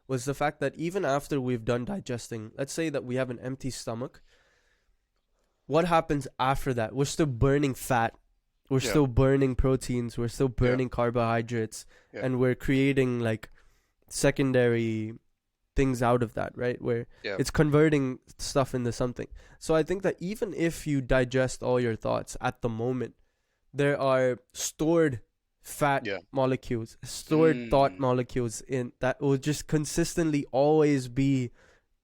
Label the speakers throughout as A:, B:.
A: was the fact that even after we've done digesting, let's say that we have an empty stomach, what happens after that? We're still burning fat, we're
B: Yeah.
A: still burning proteins, we're still
B: Yeah.
A: burning carbohydrates,
B: Yeah.
A: and we're creating like secondary things out of that, right? Where
B: Yeah.
A: it's converting stuff into something. So I think that even if you digest all your thoughts at the moment, there are stored fat
B: Yeah.
A: molecules, stored thought
B: Mm.
A: molecules in that will just consistently always be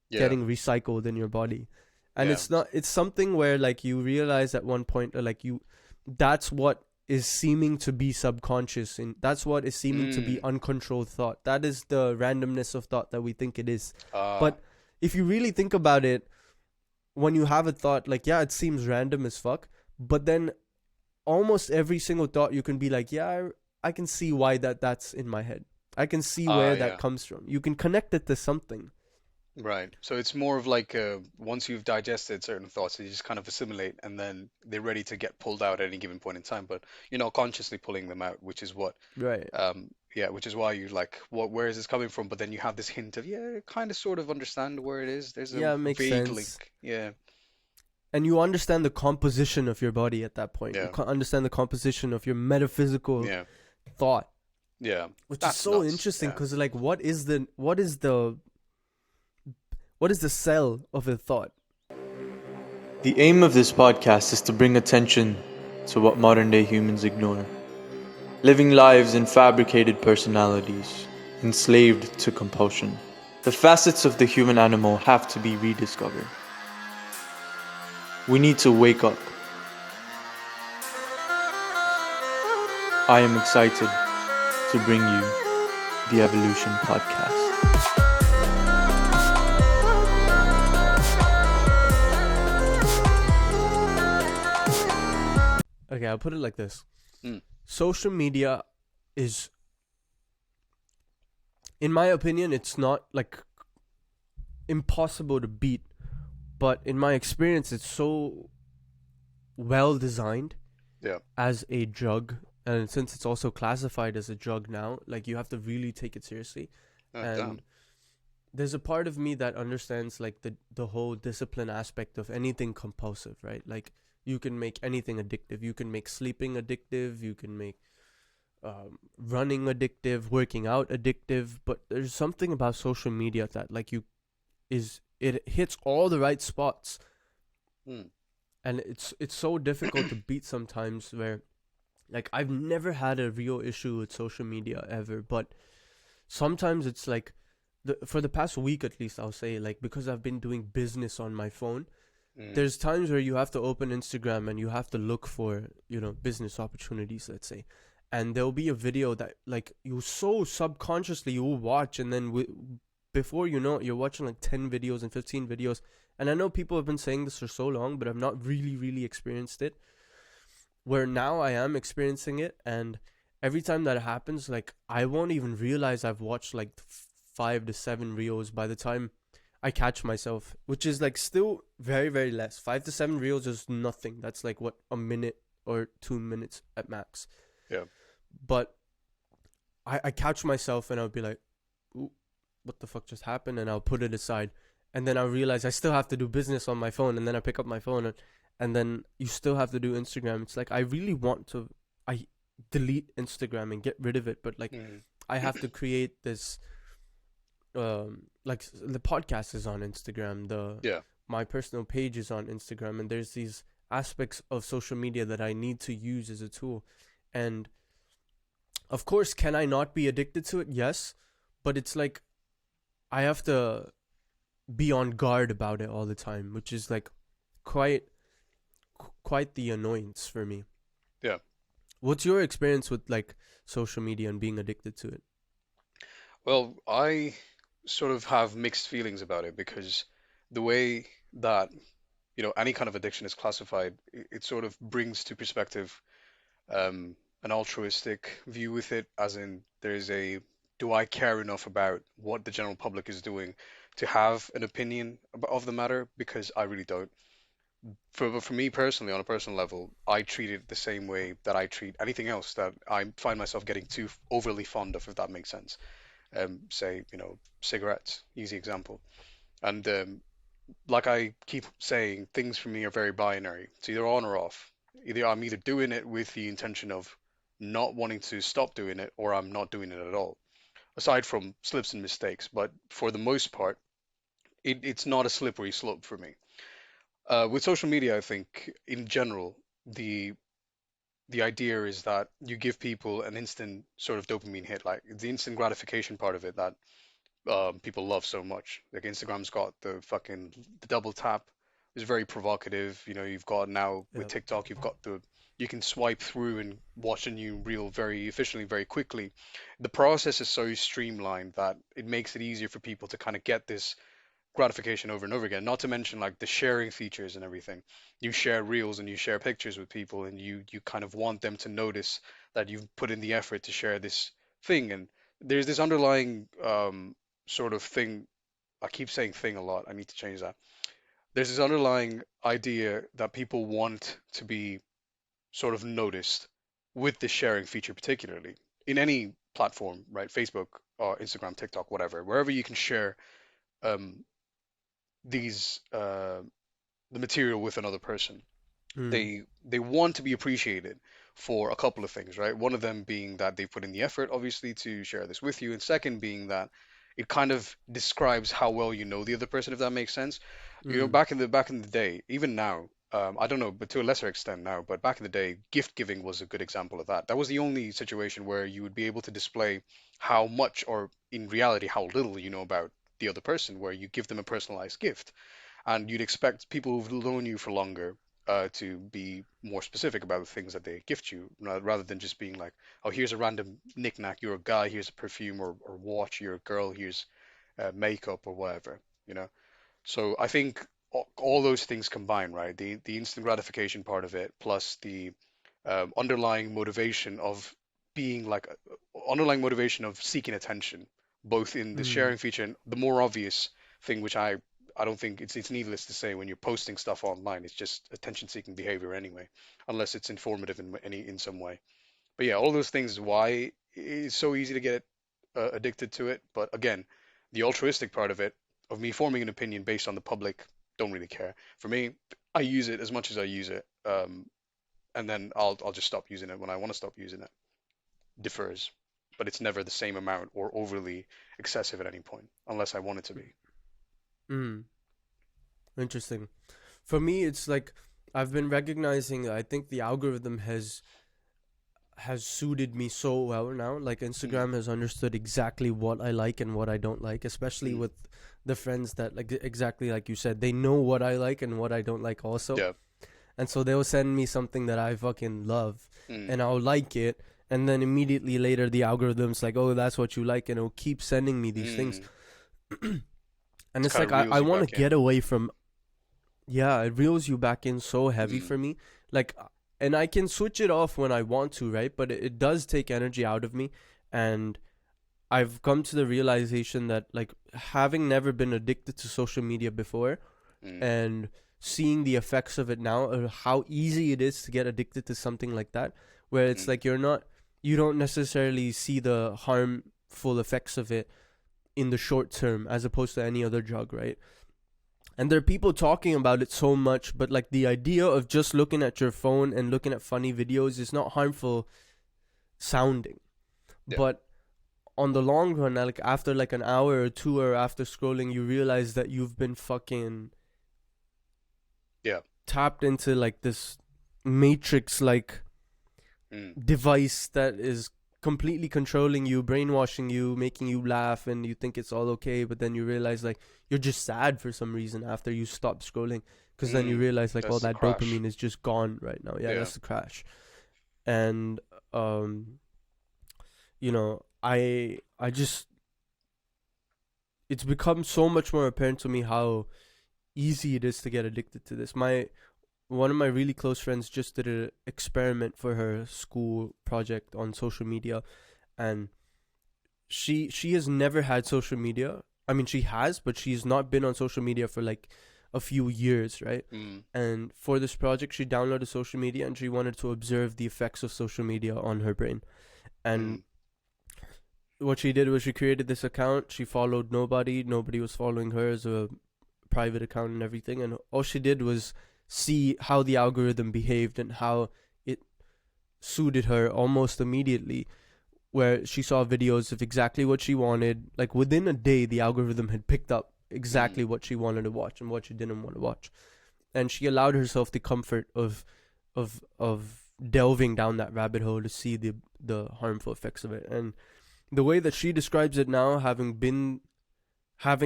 B: Yeah.
A: getting recycled in your body. And
B: Yeah.
A: it's something where like you realize at one point like you that's what is seeming to be subconscious, and that's what is seeming to be
B: Mm.
A: uncontrolled thought. That is the randomness of thought that we think it is.
B: Ah.
A: But if you really think about it, when you have a thought, like, yeah, it seems random as fuck, but then almost every single thought you can be like, yeah, I can see why that's in my head. I can see where that
B: Yeah.
A: comes from. You can connect it to something.
B: Right. So it's more of like once you've digested certain thoughts, they just kind of assimilate and then they're ready to get pulled out at any given point in time. But you're not consciously pulling them out, which is what,
A: Right.
B: which is why you like, where is this coming from? But then you have this hint of, yeah, kind of sort of understand where it is. There's a
A: Yeah, it makes
B: vague
A: sense.
B: link. Yeah.
A: And you understand the composition of your body at that point. You
B: Yeah.
A: understand the composition of your metaphysical
B: Yeah.
A: thought,
B: Yeah.
A: which is
B: That's
A: so
B: nuts.
A: interesting
B: Yeah.
A: because like what is the cell of a thought?
C: The aim of this podcast is to bring attention to what modern day humans ignore. Living lives in fabricated personalities, enslaved to compulsion. The facets of the human animal have to be rediscovered. We need to wake up. I am excited to bring you the Evolution Podcast.
A: Okay, I'll put it like this.
B: Mm.
A: Social media is, in my opinion, it's not like impossible to beat, but in my experience, it's so well designed
B: Yeah.
A: as a drug, and since it's also classified as a drug now, like you have to really take it seriously.
B: Oh,
A: And
B: damn.
A: there's a part of me that understands like the whole discipline aspect of anything compulsive, right? Like you can make anything addictive. You can make sleeping addictive. You can make running addictive, working out addictive. But there's something about social media that like it hits all the right spots,
B: Mm.
A: and it's so difficult to beat sometimes. Where like I've never had a real issue with social media ever, but sometimes it's like for the past week at least, I'll say, like, because I've been doing business on my phone,
B: Mm.
A: there's times where you have to open Instagram and you have to look for, business opportunities, let's say. And there'll be a video that like you so subconsciously you will watch, and then before you know it, you're watching like 10 videos and 15 videos. And I know people have been saying this for so long, but I've not really experienced it. Where now I am experiencing it, and every time that happens, like I won't even realize I've watched like 5 to 7 reels by the time I catch myself, which is like still very less. 5 to 7 reels is nothing. That's like what, a minute or 2 minutes at max.
B: Yeah.
A: But I catch myself and I'll be like, ooh, what the fuck just happened? And I'll put it aside. And then I'll realize I still have to do business on my phone. And then I pick up my phone and then you still have to do Instagram. It's like I really want to delete Instagram and get rid of it. But like
B: Mm.
A: I have to create this, like the podcast is on Instagram.
B: Yeah.
A: My personal page is on Instagram. And there's these aspects of social media that I need to use as a tool. And of course, can I not be addicted to it? Yes. But it's like I have to be on guard about it all the time, which is like quite the annoyance for me.
B: Yeah.
A: What's your experience with like social media and being addicted to it?
B: Well, I sort of have mixed feelings about it because the way that, any kind of addiction is classified, it sort of brings to perspective an altruistic view with it, as in do I care enough about what the general public is doing to have an opinion of the matter? Because I really don't. For me personally, on a personal level, I treat it the same way that I treat anything else that I find myself getting too overly fond of, if that makes sense. say, cigarettes, easy example. And like I keep saying, things for me are very binary. It's either on or off. Either I'm either doing it with the intention of not wanting to stop doing it, or I'm not doing it at all. Aside from slips and mistakes, but for the most part, it's not a slippery slope for me. With social media, I think in general, the the idea is that you give people an instant sort of dopamine hit, like the instant gratification part of it that people love so much. Like Instagram's got the double tap is very provocative. You've got now with
A: Yeah.
B: TikTok, you can swipe through and watch a new reel very efficiently, very quickly. The process is so streamlined that it makes it easier for people to kind of get this gratification over and over again. Not to mention like the sharing features and everything. You share reels and you share pictures with people, and you kind of want them to notice that you've put in the effort to share this thing. And there's this underlying sort of thing. I keep saying thing a lot. I need to change that. There's this underlying idea that people want to be sort of noticed with the sharing feature, particularly in any platform, right? Facebook or Instagram, TikTok, whatever, wherever you can share um, these the material with another person.
A: Mm.
B: They want to be appreciated for a couple of things, right? One of them being that they put in the effort, obviously, to share this with you, and second being that it kind of describes how well you know the other person, if that makes sense.
A: Mm.
B: Back in the day, even now, I don't know, but to a lesser extent now, but back in the day, gift giving was a good example of that. That was the only situation where you would be able to display how much, or in reality, how little you know about the other person, where you give them a personalized gift, and you'd expect people who've known you for longer to be more specific about the things that they gift you, rather than just being like, oh, here's a random knickknack, you're a guy, here's a perfume or watch, you're a girl, here's makeup or whatever, you know. So I think all those things combined, right? The instant gratification part of it, plus the underlying motivation of being like underlying motivation of seeking attention, both in the
A: Mm.
B: sharing feature and the more obvious thing, which I don't think it's needless to say when you're posting stuff online, it's just attention-seeking behavior anyway, unless it's informative in some way. But yeah, all those things is why it's so easy to get addicted to it. But again, the altruistic part of it, of me forming an opinion based on the public, don't really care. For me, I use it as much as I use it, and then I'll just stop using it when I want to stop using it. Differs, but it's never the same amount or overly excessive at any point, unless I want it to be.
A: Mm. Interesting. For me, it's like I've been recognizing. I think the algorithm has suited me so well now. Like
B: Mm,
A: Instagram has understood exactly what I like and what I don't like, especially
B: mm,
A: with the friends that like exactly like you said, they know what I like and what I don't like also.
B: yeah.
A: And so they'll send me something that I fucking love
B: Mm,
A: and I'll like it, and then immediately later the algorithm's like, "Oh, that's what you like," and it'll keep sending me these things.
B: mm.
A: And
B: It
A: it's
B: kind
A: like
B: of
A: I
B: reels you
A: want to
B: back in.
A: get away from, yeah, it reels you back in so heavy
B: Mm,
A: for me. Like, and I can switch it off when I want to, right? But it does take energy out of me. And I've come to the realization that, like, having never been addicted to social media before
B: mm,
A: and seeing the effects of it now, how easy it is to get addicted to something like that, where it's
B: mm,
A: like you don't necessarily see the harmful effects of it in the short term as opposed to any other drug, right? And there are people talking about it so much, but like the idea of just looking at your phone and looking at funny videos is not harmful sounding.
B: yeah.
A: But on the long run, like after like an hour or two or after scrolling, you realize that you've been fucking
B: Yeah.
A: tapped into like this matrix like
B: Mm,
A: device that is completely controlling you, brainwashing you, making you laugh, and you think it's all okay, but then you realize like you're just sad for some reason after you stop scrolling, because then you
B: mm.
A: realize like all
B: That's the
A: that
B: crash.
A: dopamine is just gone right now. Yeah,
B: Yeah.
A: that's the crash. And um you know, I just, it's become so much more apparent to me how easy it is to get addicted to this. My One of my really close friends just did an experiment for her school project on social media, and she has never had social media. I mean, she has, but she's not been on social media for like a few years, right?
B: Mm,
A: And for this project, she downloaded social media and she wanted to observe the effects of social media on her brain. And
B: mm,
A: what she did was she created this account. She followed nobody. Nobody was following her as a private account and everything. And all she did was see how the algorithm behaved and how it suited her almost immediately. Where she saw videos of exactly what she wanted. Like within a day, the algorithm had picked up
B: Mm.
A: exactly what she wanted to watch and what she didn't want to watch. And she allowed herself the comfort of delving down that rabbit hole to see the harmful effects of it. And the way that she describes it now, having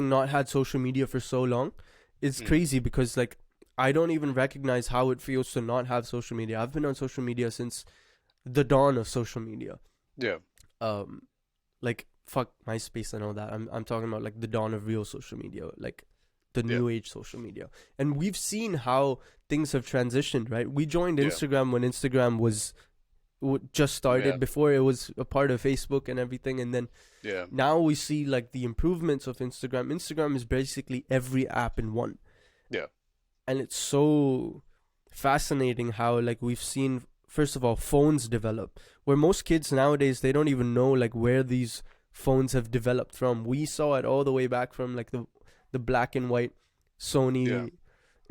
A: not had social media for so long, is
B: Mm.
A: crazy because like I don't even recognize how it feels to not have social media. I've been on social media since the dawn of social media.
B: Yeah.
A: Um, like fuck MySpace and all that. I'm talking about like the dawn of real social media, like the
B: Yeah.
A: new age social media. And we've seen how things have transitioned, right? We joined
B: Yeah.
A: Instagram when Instagram was just
B: Yeah.
A: started, before it was a part of Facebook and everything, and then
B: Yeah.
A: now we see like the improvements of Instagram. Instagram is basically every app in one.
B: Yeah.
A: And it's so fascinating how like we've seen, first of all, phones develop, where most kids nowadays they don't even know like where these phones have developed from. We saw it all the way back from like the black and white
B: Yeah.
A: Sony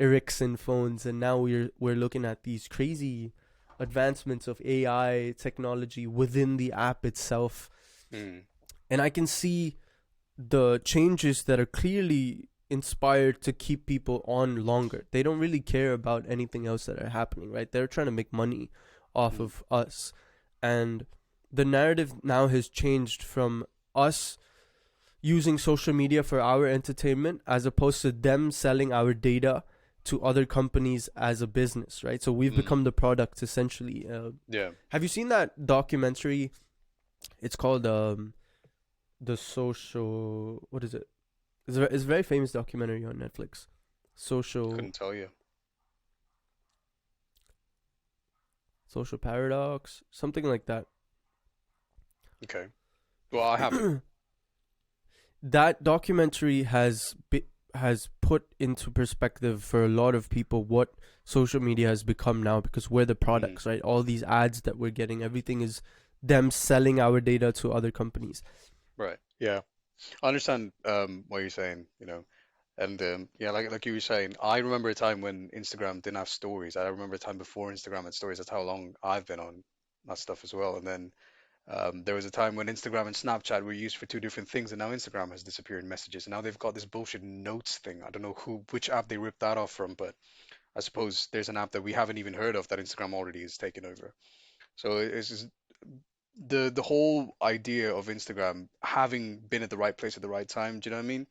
A: Ericsson phones, and now we're looking at these crazy advancements of AI technology within the app itself.
B: Mm.
A: And I can see the changes that are clearly inspired to keep people on longer. They don't really care about anything else that are happening, right? They're trying to make money off
B: Mm.
A: of us. And the narrative now has changed from us using social media for our entertainment as opposed to them selling our data to other companies as a business, right? So we've
B: Mm.
A: become the products essentially.
B: Yeah.
A: Have you seen that documentary? It's called the social. What is it? It's a very famous documentary on Netflix. Social
B: Couldn't tell you.
A: Social Paradox, something like that.
B: Okay. Well, I haven't.
A: That documentary has put into perspective for a lot of people what social media has become now, because we're the
B: Mm.
A: products, right? All these ads that we're getting, everything is them selling our data to other companies.
B: Right. Yeah. I understand what you're saying, and yeah, like you were saying, I remember a time when Instagram didn't have stories. I remember a time before Instagram had stories. That's how long I've been on that stuff as well. And then there was a time when Instagram and Snapchat were used for two different things, and now Instagram has disappeared in messages. And now they've got this bullshit notes thing. I don't know which app they ripped that off from, but I suppose there's an app that we haven't even heard of that Instagram already has taken over. So it's just the whole idea of Instagram having been at the right place at the right time. Do you know what I mean?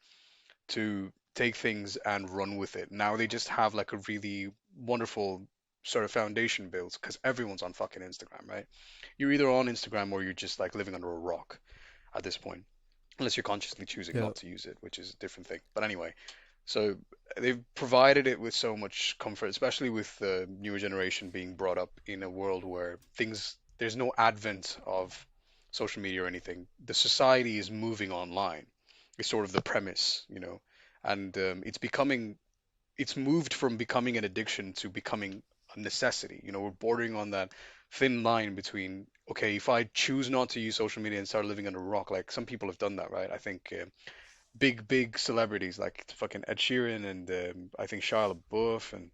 B: To take things and run with it. Now they just have like a really wonderful sort of foundation built because everyone's on fucking Instagram, right? You're either on Instagram or you're just like living under a rock at this point, unless you're consciously choosing
A: Yeah.
B: not to use it, which is a different thing. But anyway, so they've provided it with so much comfort, especially with the newer generation being brought up in a world where there's no advent of social media or anything. The society is moving online. It's sort of the premise, and it's moved from becoming an addiction to becoming a necessity. We're bordering on that thin line between, okay, if I choose not to use social media and start living under a rock, like some people have done that, right? I think big celebrities like fucking Ed Sheeran and I think Shia LaBeouf and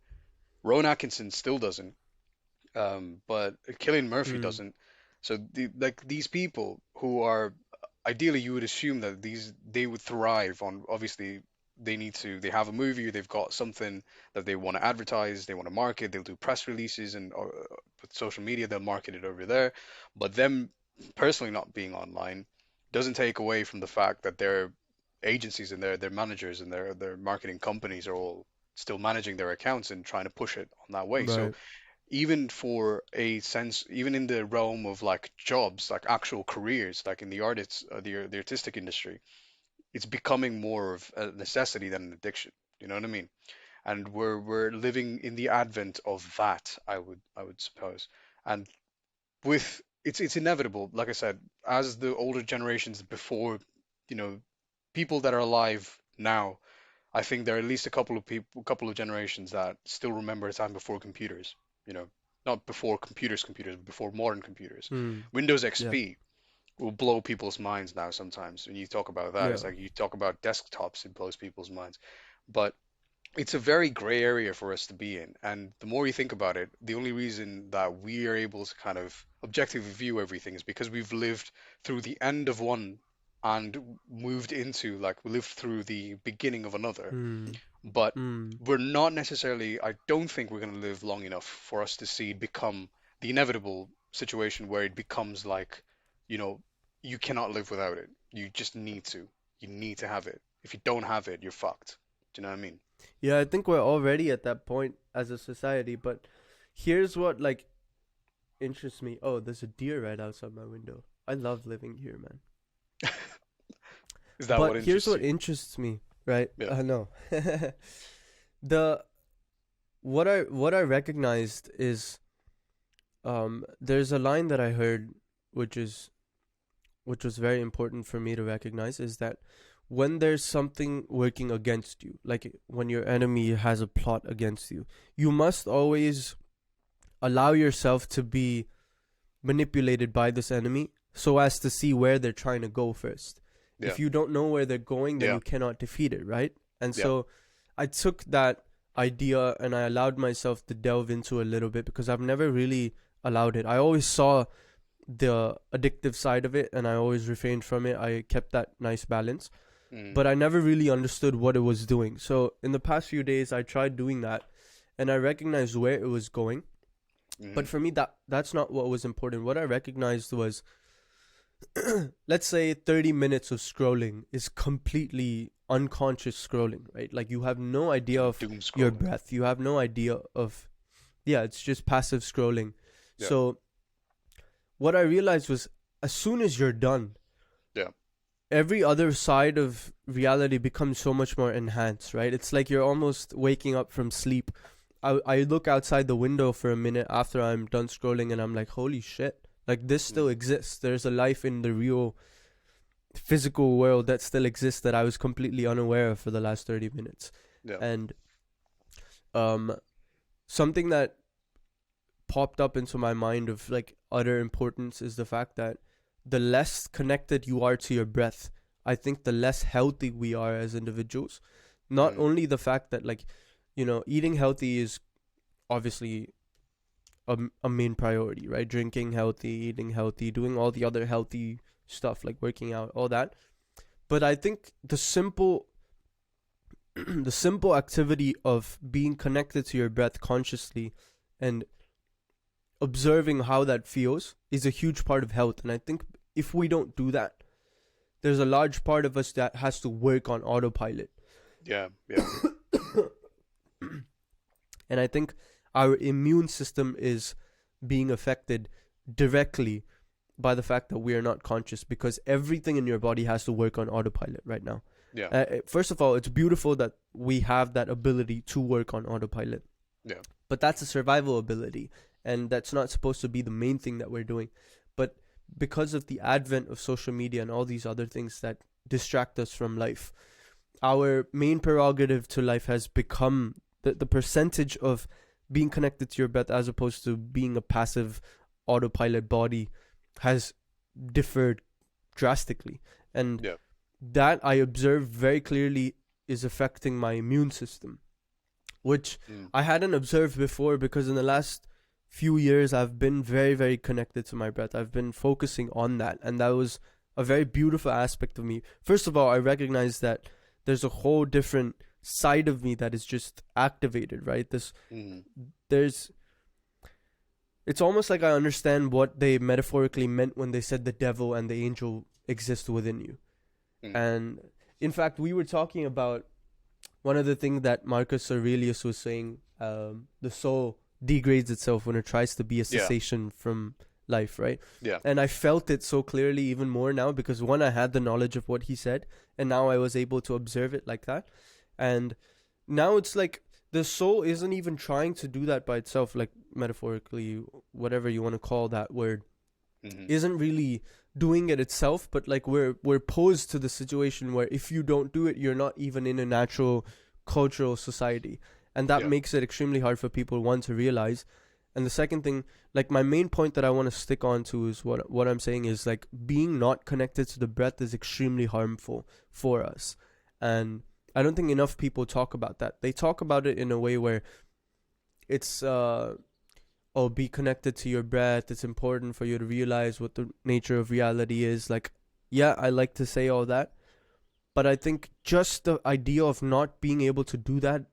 B: Rowan Atkinson still doesn't, but Cillian Murphy
A: Mm,
B: doesn't. So like these people who are ideally you would assume that they would thrive on, obviously they have a movie or they've got something that they want to advertise, they want to market, they'll do press releases and or, with social media they'll market it over there. But them personally not being online doesn't take away from the fact that their agencies and their managers and their marketing companies are all still managing their accounts and trying to push it on that way. So
A: right.
B: even for a sense, even in the realm of like jobs, like actual careers, like in the artists, the artistic industry, it's becoming more of a necessity than an addiction. You know what I mean? And we're living in the advent of that, I would suppose. And with it's inevitable, like I said, as the older generations before, you know, people that are alive now, I think there are at least a couple of people, a couple of generations that still remember a time before computers. You know, not before computers, but before modern computers.
A: Mm,
B: Windows
A: yeah.
B: XP will blow people's minds now sometimes. When you talk about that,
A: Yeah.
B: it's like you talk about desktops, it blows people's minds. But it's a very gray area for us to be in. And the more you think about it, the only reason that we are able to kind of objectively view everything is because we've lived through the end of one and moved into, like, we lived through the beginning of another.
A: Hmm.
B: But
A: Hmm.
B: we're not necessarily, I don't think we're going to live long enough for us to see it become the inevitable situation where it becomes like, you know, you cannot live without it. You just need to. You need to have it. If you don't have it, you're fucked. Do you know what I mean?
A: Yeah, I think we're already at that point as a society, but here's what like interests me. Oh, there's a deer right outside my window. I love living here, man.
B: Is that what
A: But here's
B: interests
A: what
B: you?
A: interests me, right?
B: Yeah.
A: I know. the what I recognized is there's a line that I heard which is which was very important for me to recognize is that when there's something working against you, like when your enemy has a plot against you, you must always allow yourself to be manipulated by this enemy so as to see where they're trying to go first.
B: Yeah.
A: If you don't know where they're going, then
B: Yeah.
A: you cannot defeat it, right? And
B: Yeah.
A: so I took that idea and I allowed myself to delve into a little bit because I've never really allowed it. I always saw the addictive side of it and I always refrained from it. I kept that nice balance,
B: Mm.
A: but I never really understood what it was doing. So in the past few days, I tried doing that and I recognized where it was going. But for me, that's not what was important. What I recognized was, let's say 30 minutes of scrolling is completely unconscious scrolling, right? Like you have no idea of
B: doom
A: your
B: scrolling.
A: breath. You have no idea of, yeah, it's just passive scrolling.
B: Yeah.
A: So what I realized was as soon as you're done,
B: Yeah.
A: every other side of reality becomes so much more enhanced, right? It's like you're almost waking up from sleep. I look outside the window for a minute after I'm done scrolling and I'm like, holy shit, like this still
B: Mm.
A: exists. There's a life in the real physical world that still exists that I was completely unaware of for the last 30 minutes.
B: Yeah.
A: And something that popped up into my mind of like utter importance is the fact that the less connected you are to your breath, I think the less healthy we are as individuals. Not
B: Mm.
A: only the fact that like, you know, eating healthy is obviously a main priority, right? Drinking healthy, eating healthy, doing all the other healthy stuff like working out, all that. But I think the simple the simple activity of being connected to your breath consciously and observing how that feels is a huge part of health. And I think if we don't do that, there's a large part of us that has to work on autopilot.
B: Yeah. Yeah.
A: And I think our immune system is being affected directly by the fact that we are not conscious because everything in your body has to work on autopilot right now.
B: Yeah.
A: First of all, it's beautiful that we have that ability to work on autopilot.
B: Yeah.
A: But that's a survival ability, and that's not supposed to be the main thing that we're doing. But because of the advent of social media and all these other things that distract us from life, our main prerogative to life has become the percentage of being connected to your breath as opposed to being a passive autopilot body has differed drastically. And
B: Yeah.
A: that I observe very clearly is affecting my immune system, which
B: Mm.
A: I hadn't observed before because in the last few years I've been very, very connected to my breath. I've been focusing on that, and that was a very beautiful aspect of me. First of all, I recognize that there's a whole different side of me that is just activated, right?
B: Mm.
A: It's almost like I understand what they metaphorically meant when they said the devil and the angel exist within you.
B: Mm.
A: And in fact, we were talking about one of the things that Marcus Aurelius was saying, the soul degrades itself when it tries to be a cessation from life, right?
B: Yeah.
A: And I felt it so clearly even more now because one, I had the knowledge of what he said, and now I was able to observe it like that. And now it's like the soul isn't even trying to do that by itself, like metaphorically, whatever you want to call that word,
B: Mhm.
A: isn't really doing it itself, but like we're posed to the situation where if you don't do it, you're not even in a natural cultural society. And that
B: Yeah.
A: makes it extremely hard for people, one, to realize, And the second thing, like my main point that I want to stick on to is what I'm saying is like being not connected to the breath is extremely harmful for us. And I don't think enough people talk about that. They talk about it in a way where it's oh, be connected to your breath. It's important for you to realize what the nature of reality is. Like, yeah, I like to say all that, but I think just the idea of not being able to do that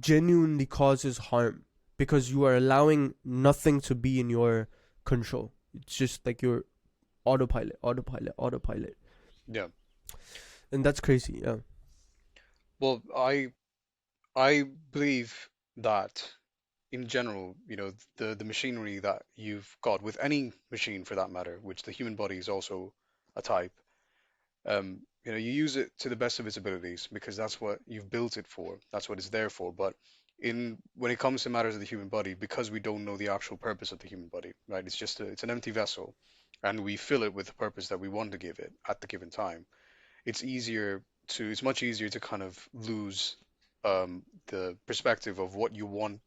A: genuinely causes harm because you are allowing nothing to be in your control. It's just like your autopilot, autopilot, autopilot.
B: Yeah.
A: And that's crazy. Yeah.
B: Well, I believe that in general, the machinery that you've got with any machine for that matter, which the human body is also a type, you use it to the best of its abilities because that's what you've built it for. That's what it's there for. But when it comes to matters of the human body, because we don't know the actual purpose of the human body, right? It's an empty vessel, and we fill it with the purpose that we want to give it at the given time. It's much easier to kind of lose the perspective of what you want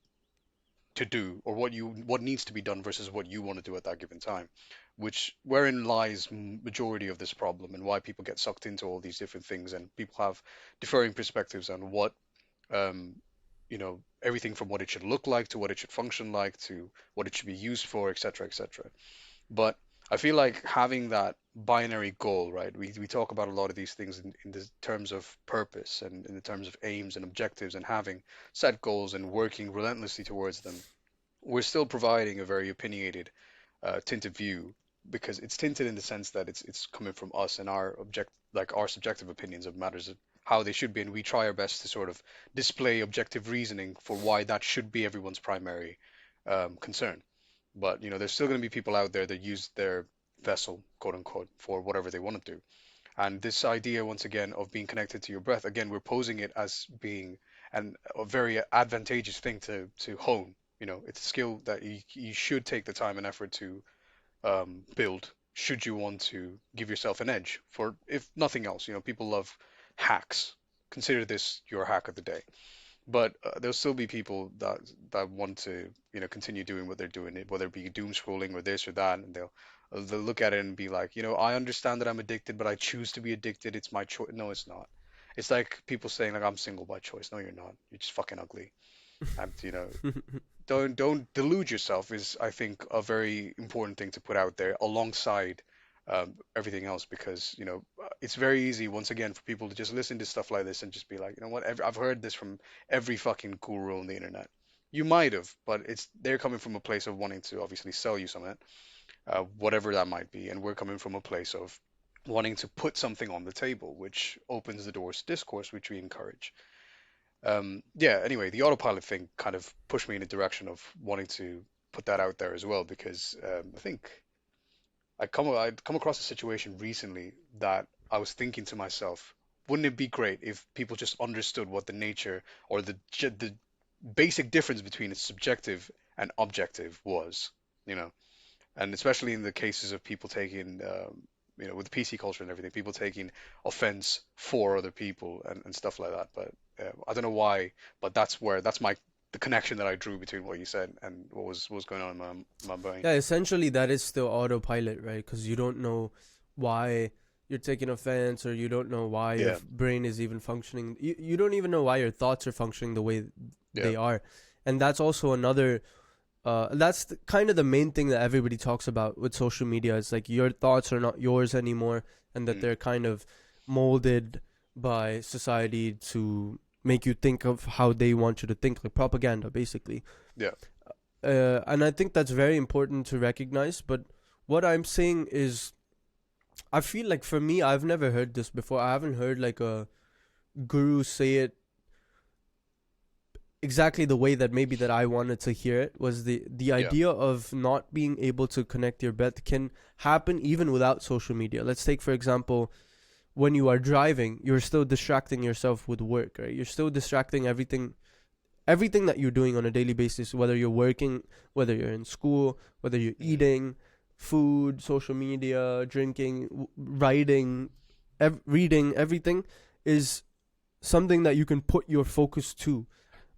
B: to do or what needs to be done versus what you want to do at that given time, which wherein lies majority of this problem and why people get sucked into all these different things and people have differing perspectives on what um everything from what it should look like to what it should function like to what it should be used for, etc., etc. But I feel like having that binary goal, right? We talk about a lot of these things in the terms of purpose and in the terms of aims and objectives and having set goals and working relentlessly towards them. We're still providing a very opinionated, tinted view because it's tinted in the sense that it's coming from us and our subjective opinions of matters of how they should be, and we try our best to sort of display objective reasoning for why that should be everyone's primary concern. But there's still going to be people out there that use their vessel, quote unquote, for whatever they want to do. And this idea, once again, of being connected to your breath, again, we're posing it as being a very advantageous thing to hone. It's a skill that you should take the time and effort to build, should you want to give yourself an edge. For if nothing else, people love hacks. Consider this your hack of the day. But there'll still be people that want to, continue doing what they're doing, whether it be doom scrolling or this or that, and they'll look at it and be like, I understand that I'm addicted, but I choose to be addicted. It's my choice. No, it's not. It's like people saying like I'm single by choice. No, you're not. You're just fucking ugly. And don't delude yourself is I think a very important thing to put out there alongside everything else because it's very easy once again for people to just listen to stuff like this and just be like, what, I've heard this from every fucking guru on the internet. You might have, but they're coming from a place of wanting to obviously sell you something, whatever that might be, and we're coming from a place of wanting to put something on the table, which opens the doors to discourse, which we encourage. Yeah, anyway, the autopilot thing kind of pushed me in a direction of wanting to put that out there as well because I think I'd come across a situation recently that I was thinking to myself, wouldn't it be great if people just understood what the nature or the basic difference between a subjective and objective was, you know? And especially in the cases of people taking, with the PC culture and everything, people taking offense for other people and stuff like that. But I don't know why, but that's the connection that I drew between what you said and what was going on in my brain.
A: Yeah, essentially that is still autopilot, right? Because you don't know why you're taking offense, or you don't know why your
B: Yeah,
A: brain is even functioning. You don't even know why your thoughts are functioning the way
B: yeah,
A: they are. And that's also another that's kind of the main thing that everybody talks about with social media. It's like your thoughts are not yours anymore, and that
B: mm,
A: they're kind of molded by society to make you think of how they want you to think, like propaganda basically.
B: yeah,
A: And I think that's very important to recognize. But what I'm saying is, I feel like for me, I've never heard this before. I haven't heard like a guru say it exactly the way that maybe that I wanted to hear it. Was the
B: yeah,
A: idea of not being able to connect your breath can happen even without social media. Let's take for example, when you are driving, you're still distracting yourself with work, right? You're still distracting everything that you're doing on a daily basis, whether you're working, whether you're in school, whether you're
B: mm,
A: eating, food, social media, drinking, writing, reading, everything is something that you can put your focus to.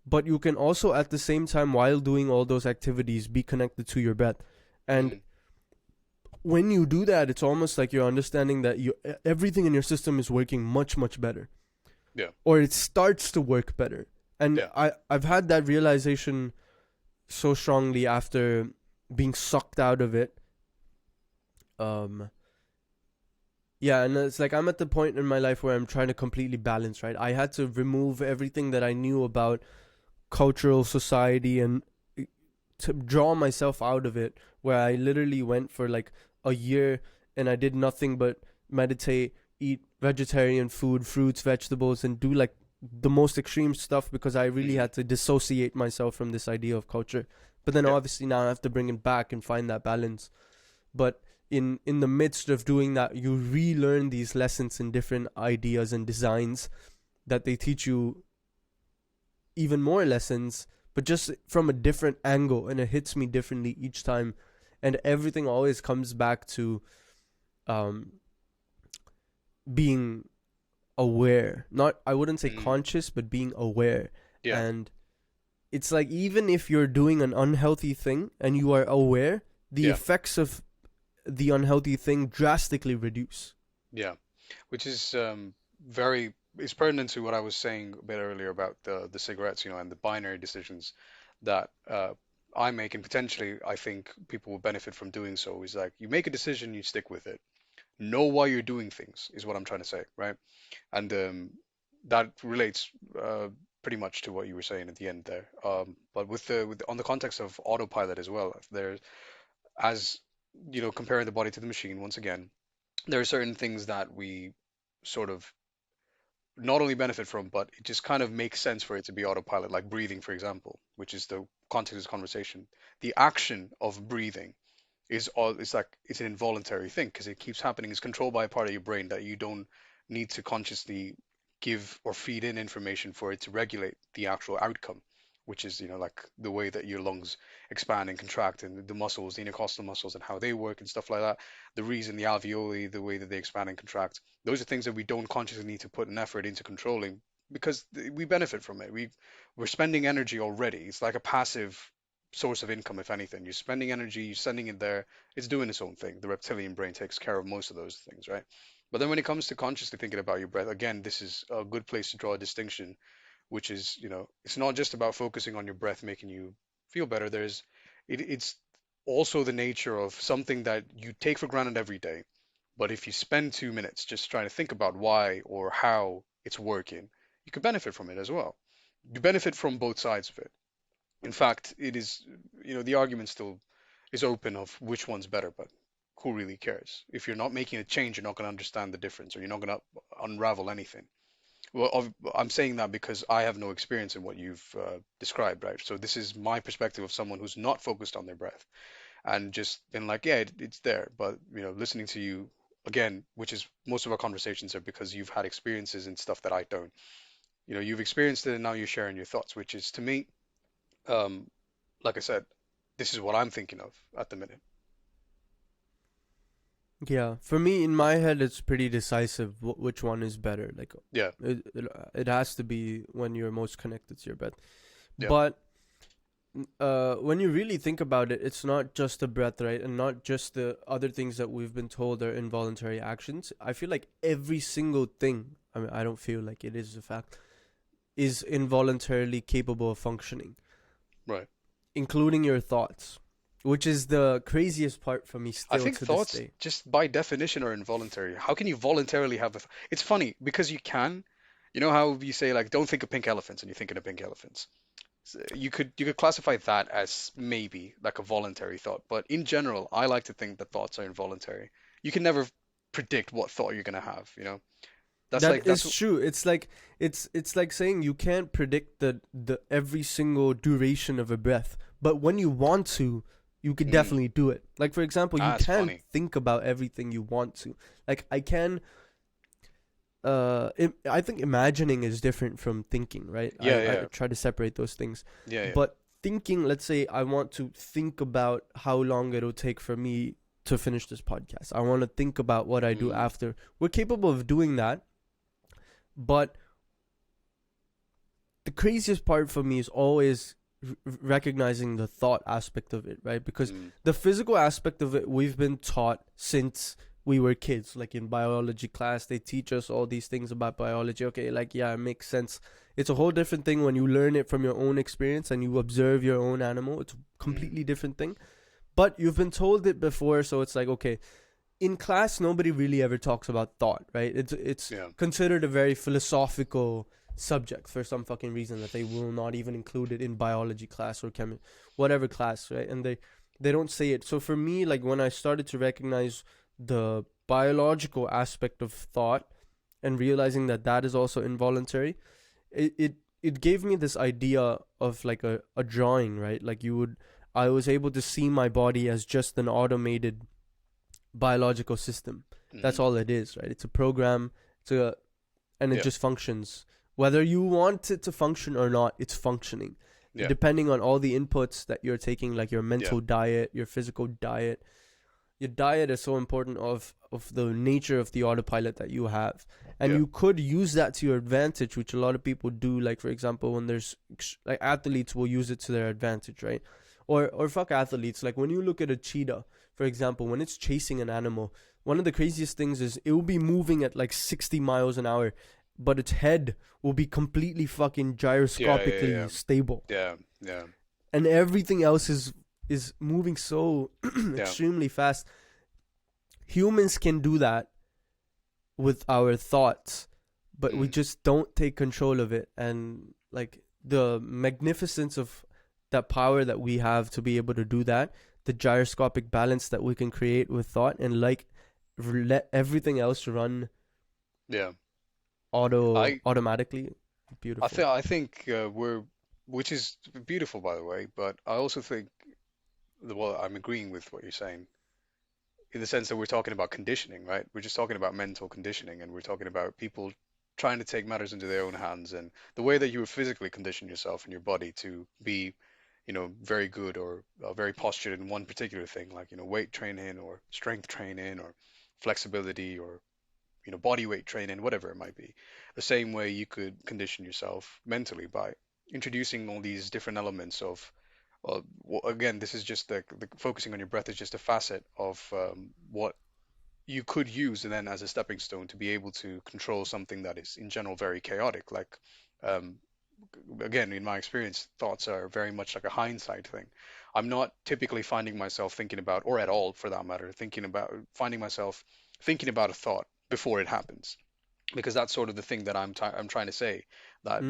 A: but you can also at the same time, while doing all those activities, be connected to your breath. And when you do that, it's almost like you're understanding that everything in your system is working much, much better.
B: Yeah.
A: Or it starts to work better. And
B: Yeah.
A: I've had that realization so strongly after being sucked out of it. Yeah, and it's like I'm at the point in my life where I'm trying to completely balance, right? I had to remove everything that I knew about cultural society and to draw myself out of it, where I literally went for like a year and I did nothing but meditate, eat vegetarian food, fruits, vegetables, and do like the most extreme stuff because I really had to dissociate myself from this idea of culture. But then obviously now I have to bring it back and find that balance. But in the midst of doing that, you relearn these lessons in different ideas and designs that they teach you even more lessons, but just from a different angle, and it hits me differently each time. And everything always comes back to being aware. Not, I wouldn't say conscious, but being aware.
B: Yeah.
A: And it's like, even if you're doing an unhealthy thing and you are aware, the effects of the unhealthy thing drastically reduce.
B: Yeah, which is it's pertinent to what I was saying a bit earlier about the cigarettes, and the binary decisions that I make, and potentially I think people will benefit from doing so. Is like, you make a decision, you stick with it. Know why you're doing things is what I'm trying to say, right? And that relates pretty much to what you were saying at the end there. But on the context of autopilot as well, there's, as comparing the body to the machine once again, there are certain things that we sort of not only benefit from, but it just kind of makes sense for it to be autopilot, like breathing, for example, which is the context of this conversation. The action of breathing it's an involuntary thing because it keeps happening. It's controlled by a part of your brain that you don't need to consciously give or feed in information for it to regulate the actual outcome, which is, like the way that your lungs expand and contract, and the muscles, the intercostal muscles, and how they work and stuff like that. The reason the alveoli, the way that they expand and contract, those are things that we don't consciously need to put an effort into controlling because we benefit from it. We're spending energy already. It's like a passive source of income, if anything. You're spending energy, you're sending it there. It's doing its own thing. The reptilian brain takes care of most of those things, right? But then when it comes to consciously thinking about your breath, again, this is a good place to draw a distinction, which is, it's not just about focusing on your breath making you feel better. It's also the nature of something that you take for granted every day. But if you spend 2 minutes just trying to think about why or how it's working, you could benefit from it as well. You benefit from both sides of it. In fact, it is, the argument still is open of which one's better, but who really cares? If you're not making a change, you're not going to understand the difference, or you're not going to unravel anything. Well, I'm saying that because I have no experience in what you've described, right? So this is my perspective of someone who's not focused on their breath and just been like, yeah, it's there. But, listening to you again, which is most of our conversations are because you've had experiences and stuff that I don't. You've experienced it and now you're sharing your thoughts, which is to me, like I said, this is what I'm thinking of at the minute.
A: Yeah, for me, in my head, it's pretty decisive which one is better. Like,
B: Yeah.
A: it has to be when you're most connected to your breath.
B: Yeah.
A: But when you really think about it, it's not just the breath, right? And not just the other things that we've been told are involuntary actions. I feel like every single thing, I mean, I don't feel like it is a fact, is involuntarily capable of functioning.
B: Right.
A: Including your thoughts. Which is the craziest part for me still
B: I think
A: to
B: thoughts,
A: this day.
B: just by definition, are involuntary. How can you voluntarily have It's funny because you can. You know how you say, like, don't think of pink elephants, and you're thinking of pink elephants. So you could classify that as maybe like a voluntary thought, but in general, I like to think that thoughts are involuntary. You can never predict what thought you're gonna have.
A: That's true. It's like saying you can't predict the every single duration of a breath, but when you want to, you could definitely do it. Like, for example, you can't think about everything you want to. Like, I can. I think imagining is different from thinking, right? I try to separate those things.
B: Yeah.
A: But thinking, let's say I want to think about how long it'll take for me to finish this podcast. I want to think about what I do after. We're capable of doing that. But the craziest part for me is always recognizing the thought aspect of it, right? Because
B: Mm.
A: the physical aspect of it, we've been taught since we were kids. Like in biology class, they teach us all these things about biology. Okay, like, yeah, it makes sense. It's a whole different thing when you learn it from your own experience and you observe your own animal. It's a completely different thing. But you've been told it before, so it's like, okay, in class, nobody really ever talks about thought, right? It's
B: Yeah.
A: considered a very philosophical subject for some fucking reason that they will not even include it in biology class or whatever class, right? And they don't say it. So for me, like when I started to recognize the biological aspect of thought and realizing that that is also involuntary, it gave me this idea of like a drawing, right? Like I was able to see my body as just an automated biological system. That's all it is, right? It's a program. And it just functions. Whether you want it to function or not, it's functioning.
B: Yeah.
A: Depending on all the inputs that you're taking, like your mental diet, your physical diet. Your diet is so important of the nature of the autopilot that you have. And you could use that to your advantage, which a lot of people do. Like, for example, when there's like athletes will use it to their advantage, right? Or fuck athletes. Like when you look at a cheetah, for example, when it's chasing an animal, one of the craziest things is it will be moving at like 60 miles an hour, but its head will be completely fucking gyroscopically stable.
B: Yeah.
A: And everything else is moving so extremely fast. Humans can do that with our thoughts, but we just don't take control of it. And like the magnificence of that power that we have to be able to do that, the gyroscopic balance that we can create with thought, and like let everything else run automatically. Beautiful.
B: I think which is beautiful, by the way, but I also think, well, I'm agreeing with what you're saying in the sense that we're talking about conditioning, right? We're just talking about mental conditioning, and we're talking about people trying to take matters into their own hands, and the way that you physically condition yourself and your body to be, very good or very postured in one particular thing, like, weight training or strength training or flexibility or, body weight training, whatever it might be. The same way you could condition yourself mentally by introducing all these different elements of, again, this is just the focusing on your breath is just a facet of what you could use, and then as a stepping stone to be able to control something that is in general very chaotic. Like, again, in my experience, thoughts are very much like a hindsight thing. I'm not typically finding myself thinking about, or at all for that matter, finding myself thinking about a thought before it happens, because that's sort of the thing that I'm trying to say, that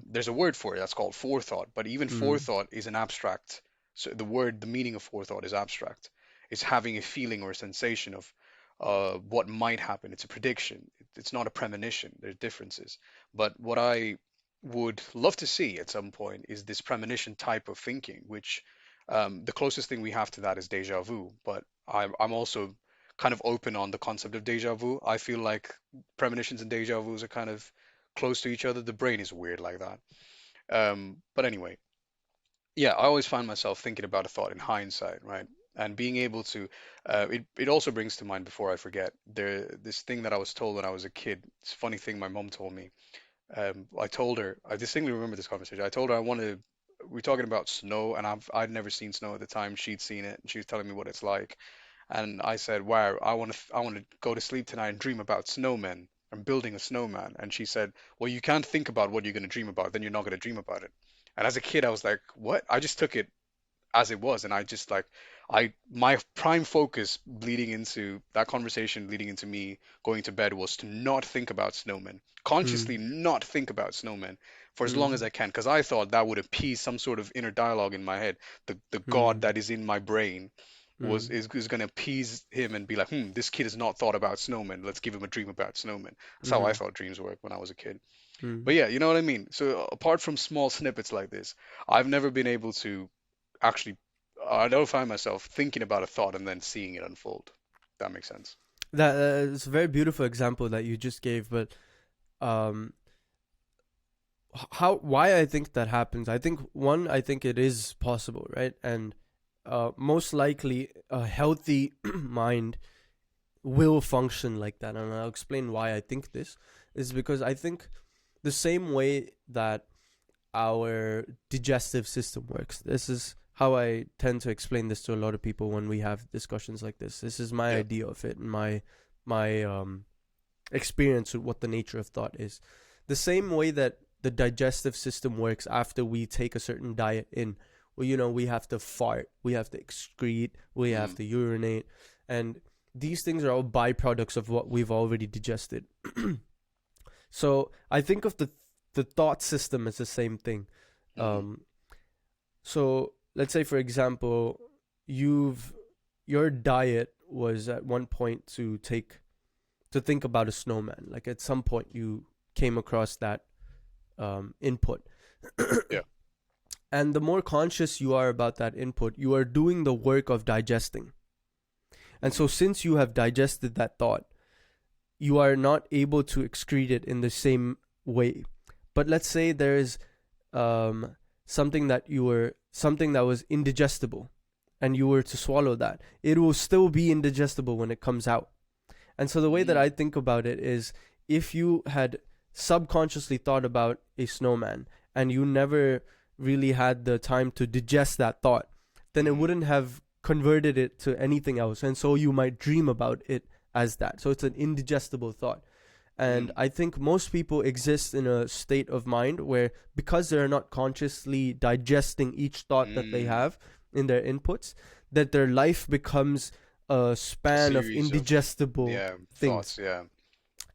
B: there's a word for it that's called forethought, but even forethought is an abstract. So the meaning of forethought is abstract. It's having a feeling or a sensation of what might happen. It's a prediction. It's not a premonition. There's differences. But what I would love to see at some point is this premonition type of thinking, which the closest thing we have to that is deja vu. But I'm also kind of open on the concept of deja vu. I feel like premonitions and deja vus are kind of close to each other. The brain is weird like that. But anyway, yeah, I always find myself thinking about a thought in hindsight, right? And being able to, it also brings to mind, before I forget, this thing that I was told when I was a kid. It's a funny thing my mom told me. I told her, I distinctly remember this conversation. I told her we're talking about snow, and I'd never seen snow at the time. She'd seen it, and she was telling me what it's like. And I said, "Wow, I want to go to sleep tonight and dream about snowmen. I'm building a snowman." And she said, "Well, you can't think about what you're going to dream about, then you're not going to dream about it." And as a kid, I was like, "What?" I just took it as it was, and I just like, my prime focus leading into that conversation, leading into me going to bed, was to not think about snowmen, consciously not think about snowmen for as long as I can, because I thought that would appease some sort of inner dialogue in my head. The God that is in my brain is going to appease him and be like, this kid has not thought about snowmen. Let's give him a dream about snowmen. That's how I thought dreams work when I was a kid. But yeah, you know what I mean? So apart from small snippets like this, I've never been able to actually, I don't find myself thinking about a thought and then seeing it unfold. That makes sense.
A: That is a very beautiful example that you just gave, but why I think that happens? I think it is possible, right? And most likely a healthy mind will function like that, and I'll explain why I think this is. Because I think the same way that our digestive system works. This is how I tend to explain this to a lot of people when we have discussions like this. This is my
B: Yeah.
A: idea of it and my experience with what the nature of thought is. The same way that the digestive system works after we take a certain diet in. Well, we have to fart, we have to excrete, we have
B: Mm.
A: to urinate, and these things are all byproducts of what we've already digested. So I think of the thought system as the same thing.
B: Mm-hmm.
A: So let's say, for example, your diet was at one point to think about a snowman. Like at some point you came across that input.
B: Yeah.
A: And the more conscious you are about that input, you are doing the work of digesting. And so since you have digested that thought, you are not able to excrete it in the same way. But let's say there is something that was indigestible, and you were to swallow that, it will still be indigestible when it comes out. And so the way that I think about it is, if you had subconsciously thought about a snowman and you never really had the time to digest that thought, then it wouldn't have converted it to anything else. And so you might dream about it as that. So it's an indigestible thought. And I think most people exist in a state of mind where, because they're not consciously digesting each thought that they have in their inputs, that their life becomes a span of
B: Series of
A: indigestible things.
B: thoughts. Yeah.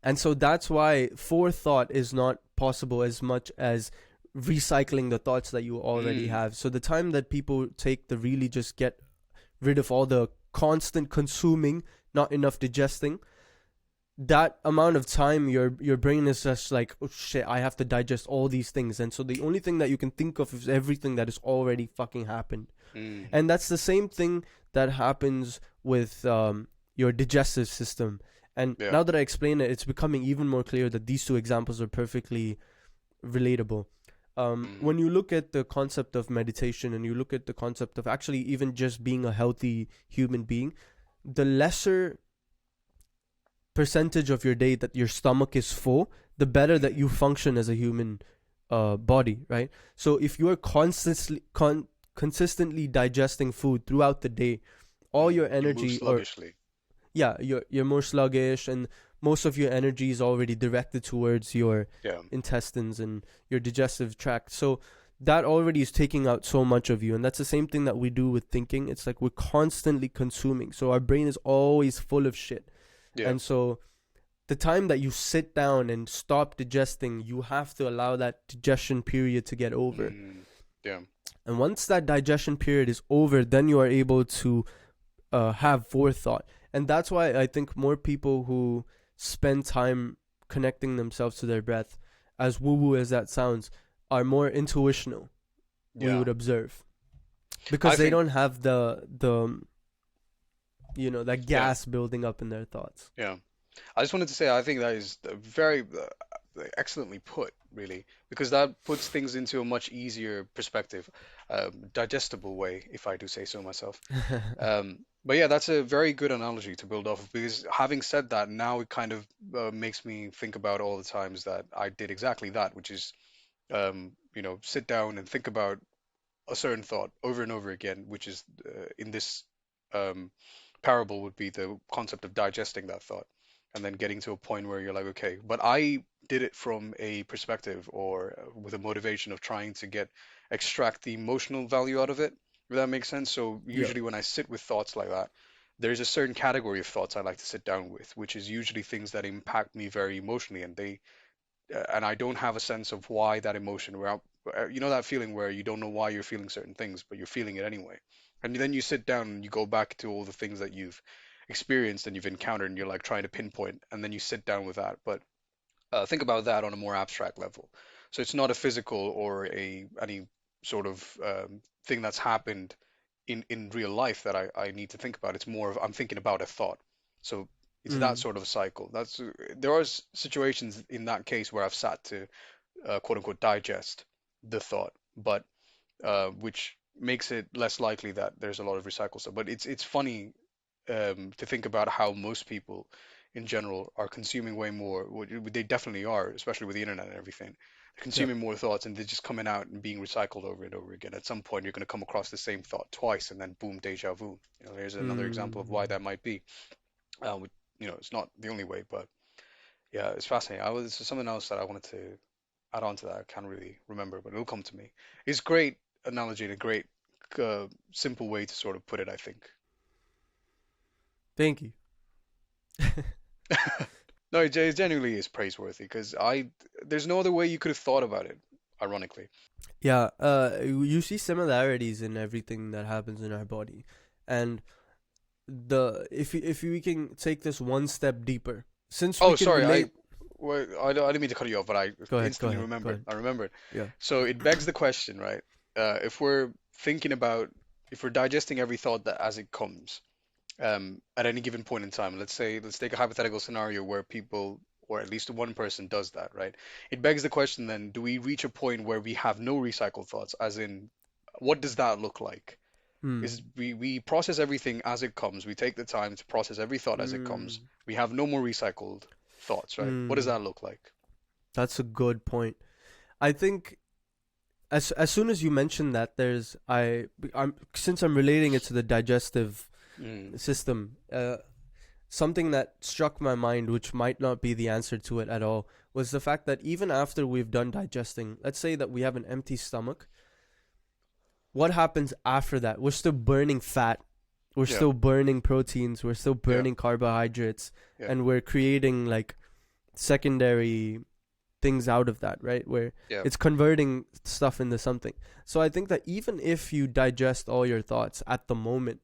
A: And so that's why forethought is not possible as much as recycling the thoughts that you already have. So the time that people take to really just get rid of all the constant consuming, not enough digesting, that amount of time your brain is just like, oh shit, I have to digest all these things. And so the only thing that you can think of is everything that has already fucking happened. And that's the same thing that happens with your digestive system. And now that I explain it, it's becoming even more clear that these two examples are perfectly relatable. When you look at the concept of meditation, and you look at the concept of actually even just being a healthy human being, the lesser percentage of your day that your stomach is full, the better that you function as a human body, right? So if you are consistently digesting food throughout the day, all your energy,
B: sluggishly.
A: You're more sluggish, and most of your energy is already directed towards your intestines and your digestive tract. So that already is taking out so much of you. And that's the same thing that we do with thinking. It's like we're constantly consuming. So our brain is always full of shit. And so the time that you sit down and stop digesting, you have to allow that digestion period to get over. And once that digestion period is over, then you are able to have forethought. And that's why I think more people who spend time connecting themselves to their breath, as woo-woo as that sounds, are more intuitional, we would observe. Because they don't have the that gas building up in their thoughts.
B: Yeah. I just wanted to say, I think that is very excellently put, really, because that puts things into a much easier perspective, digestible way, if I do say so myself. But yeah, that's a very good analogy to build off of, because having said that, now it kind of makes me think about all the times that I did exactly that, which is, sit down and think about a certain thought over and over again, which is in this parable would be the concept of digesting that thought, and then getting to a point where you're like, okay, but I did it from a perspective or with a motivation of trying to extract the emotional value out of it, if that makes sense. So usually when I sit with thoughts like that, there's a certain category of thoughts I like to sit down with, which is usually things that impact me very emotionally, and I don't have a sense of why that emotion, that feeling where you don't know why you're feeling certain things, but you're feeling it anyway. And then you sit down and you go back to all the things that you've experienced and you've encountered, and you're like trying to pinpoint, and then you sit down with that. But think about that on a more abstract level. So it's not a physical or any sort of thing that's happened in real life that I need to think about. It's more of, I'm thinking about a thought. So it's that sort of cycle. There are situations in that case where I've sat to quote unquote digest the thought, but which makes it less likely that there's a lot of recycle stuff. But it's funny to think about how most people in general are consuming way more. They definitely are, especially with the internet and everything.
A: Yeah.
B: consuming more thoughts, and they're just coming out and being recycled over and over again. At some point, you're going to come across the same thought twice, and then boom, deja vu. There's another example of why
A: Mm.
B: that might be. With, it's not the only way, but yeah, it's fascinating. This is something else that I wanted to add on to that. I can't really remember, but it'll come to me. It's great analogy and a great simple way to sort of put it, I think.
A: Thank you.
B: No, it genuinely is praiseworthy because there's no other way you could have thought about it, ironically.
A: Yeah, you see similarities in everything that happens in our body, and if we can take this one step deeper, since we
B: Oh,
A: can
B: sorry,
A: relate.
B: I didn't mean to cut you off, but I
A: Go ahead. Go
B: instantly
A: ahead. Go
B: remembered.
A: ahead.
B: I remembered.
A: Yeah.
B: So it begs the question, right? If we're thinking about, if we're digesting every thought that as it comes, at any given point in time, let's take a hypothetical scenario where people, or at least one person, does that, right? It begs the question then, do we reach a point where we have no recycled thoughts? As in, what does that look like?
A: Hmm.
B: Is we process everything as it comes. We take the time to process every thought as it comes.
A: Hmm.
B: We have no more recycled thoughts, right? What does
A: Hmm.
B: that look like?
A: That's a good point. I think as soon as you mention that, I'm since I'm relating it to the digestive
B: Mm,
A: system. Something that struck my mind, which might not be the answer to it at all, was the fact that even after we've done digesting, let's say that we have an empty stomach, what happens after that? We're still burning fat, we're
B: yeah,
A: still burning proteins, we're still
B: yeah,
A: burning carbohydrates,
B: yeah,
A: and we're creating like secondary things out of that, right? Where
B: yeah,
A: it's converting stuff into something. So I think that even if you digest all your thoughts at the moment,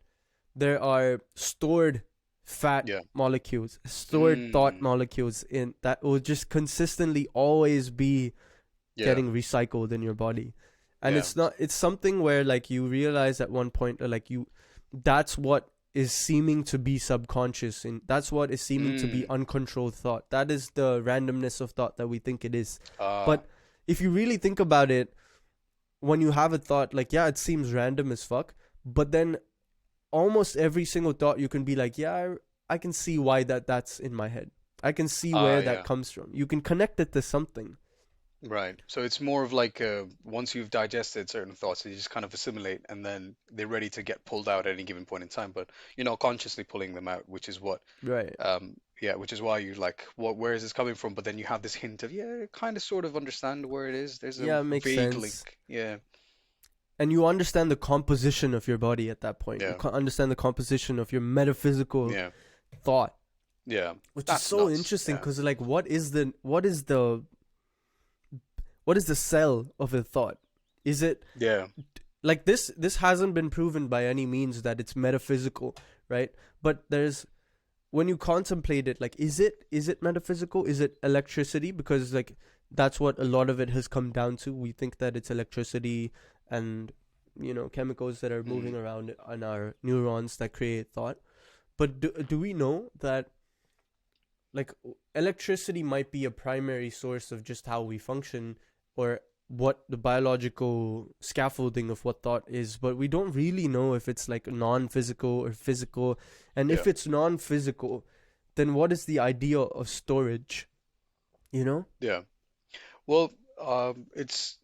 A: there are stored fat
B: yeah.
A: molecules, stored thought
B: Mm,
A: molecules in that will just consistently always be
B: yeah,
A: getting recycled in your body. And
B: yeah.
A: it's something where like you realize at one point like you that's what is seeming to be subconscious, and that's what is seeming to be
B: Mm,
A: uncontrolled thought. That is the randomness of thought that we think it is.
B: ah,
A: But if you really think about it, when you have a thought, like, yeah, it seems random as fuck, but then almost every single thought you can be like, yeah, I can see why that's in my head. I can see where that
B: yeah.
A: comes from. You can connect it to something.
B: Right. So it's more of like once you've digested certain thoughts, they just kind of assimilate and then they're ready to get pulled out at any given point in time. But you're not consciously pulling them out, which is what,
A: Right.
B: which is why you like, where is this coming from? But then you have this hint of, yeah, kind of sort of understand where it is. There's a
A: Yeah, it makes
B: vague
A: sense.
B: link. Yeah,
A: And you understand the composition of your body at that point. You
B: yeah,
A: understand the composition of your metaphysical
B: yeah,
A: thought,
B: yeah.
A: which is
B: That's
A: so
B: nuts.
A: interesting
B: Yeah,
A: because like what is the cell of a thought? Is it
B: yeah,
A: like this hasn't been proven by any means that it's metaphysical, right? But there's when you contemplate it, like is it metaphysical? Is it electricity? Because like that's what a lot of it has come down to. We think that it's electricity and chemicals that are moving
B: mm,
A: around on our neurons that create thought. But do we know that like electricity might be a primary source of just how we function, or what the biological scaffolding of what thought is, but we don't really know if it's like non-physical or physical. And
B: yeah,
A: if it's non-physical, then what is the idea of storage, you know?
B: yeah. Well, it's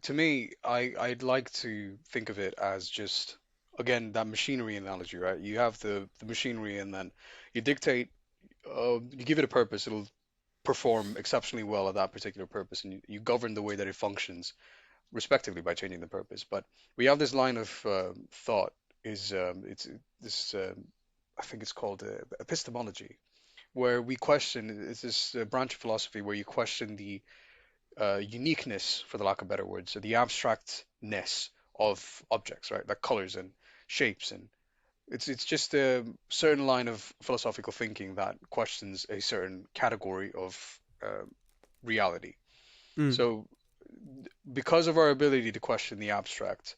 B: to me, I'd like to think of it as just again that machinery analogy, right? You have the machinery, and then you dictate, you give it a purpose, it'll perform exceptionally well at that particular purpose, and you govern the way that it functions, respectively, by changing the purpose. But we have this line of thought is it's this I think it's called epistemology, where we question. It's this branch of philosophy where you question the uniqueness, for the lack of better words, so the abstractness of objects, right? Like colors and shapes, and it's just a certain line of philosophical thinking that questions a certain category of reality.
A: Mm.
B: So, because of our ability to question the abstract,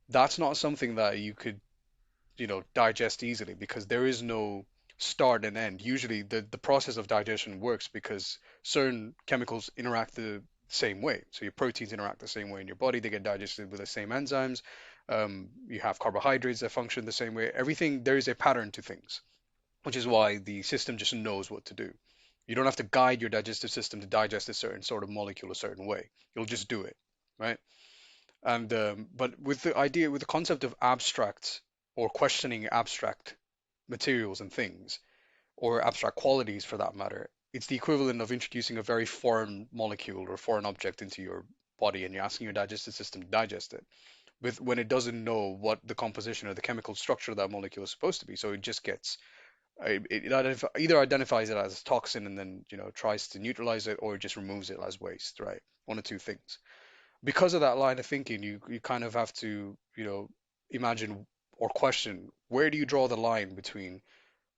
B: that's not something that you could, digest easily because there is no start and end. Usually, the process of digestion works because certain chemicals interact the same way. So your proteins interact the same way in your body. They get digested with the same enzymes. You have carbohydrates that function the same way. Everything, there is a pattern to things, which is why the system just knows what to do. You don't have to guide your digestive system to digest a certain sort of molecule a certain way. You'll just do it, right? And but with the idea, with the concept of abstract or questioning abstract materials and things, or abstract qualities for that matter, it's the equivalent of introducing a very foreign molecule or foreign object into your body, and you're asking your digestive system to digest it with when it doesn't know what the composition or the chemical structure of that molecule is supposed to be. So it just gets either identifies it as toxin and then tries to neutralize it, or it just removes it as waste, right? One or two things. Because of that line of thinking, you kind of have to imagine or question, where do you draw the line between,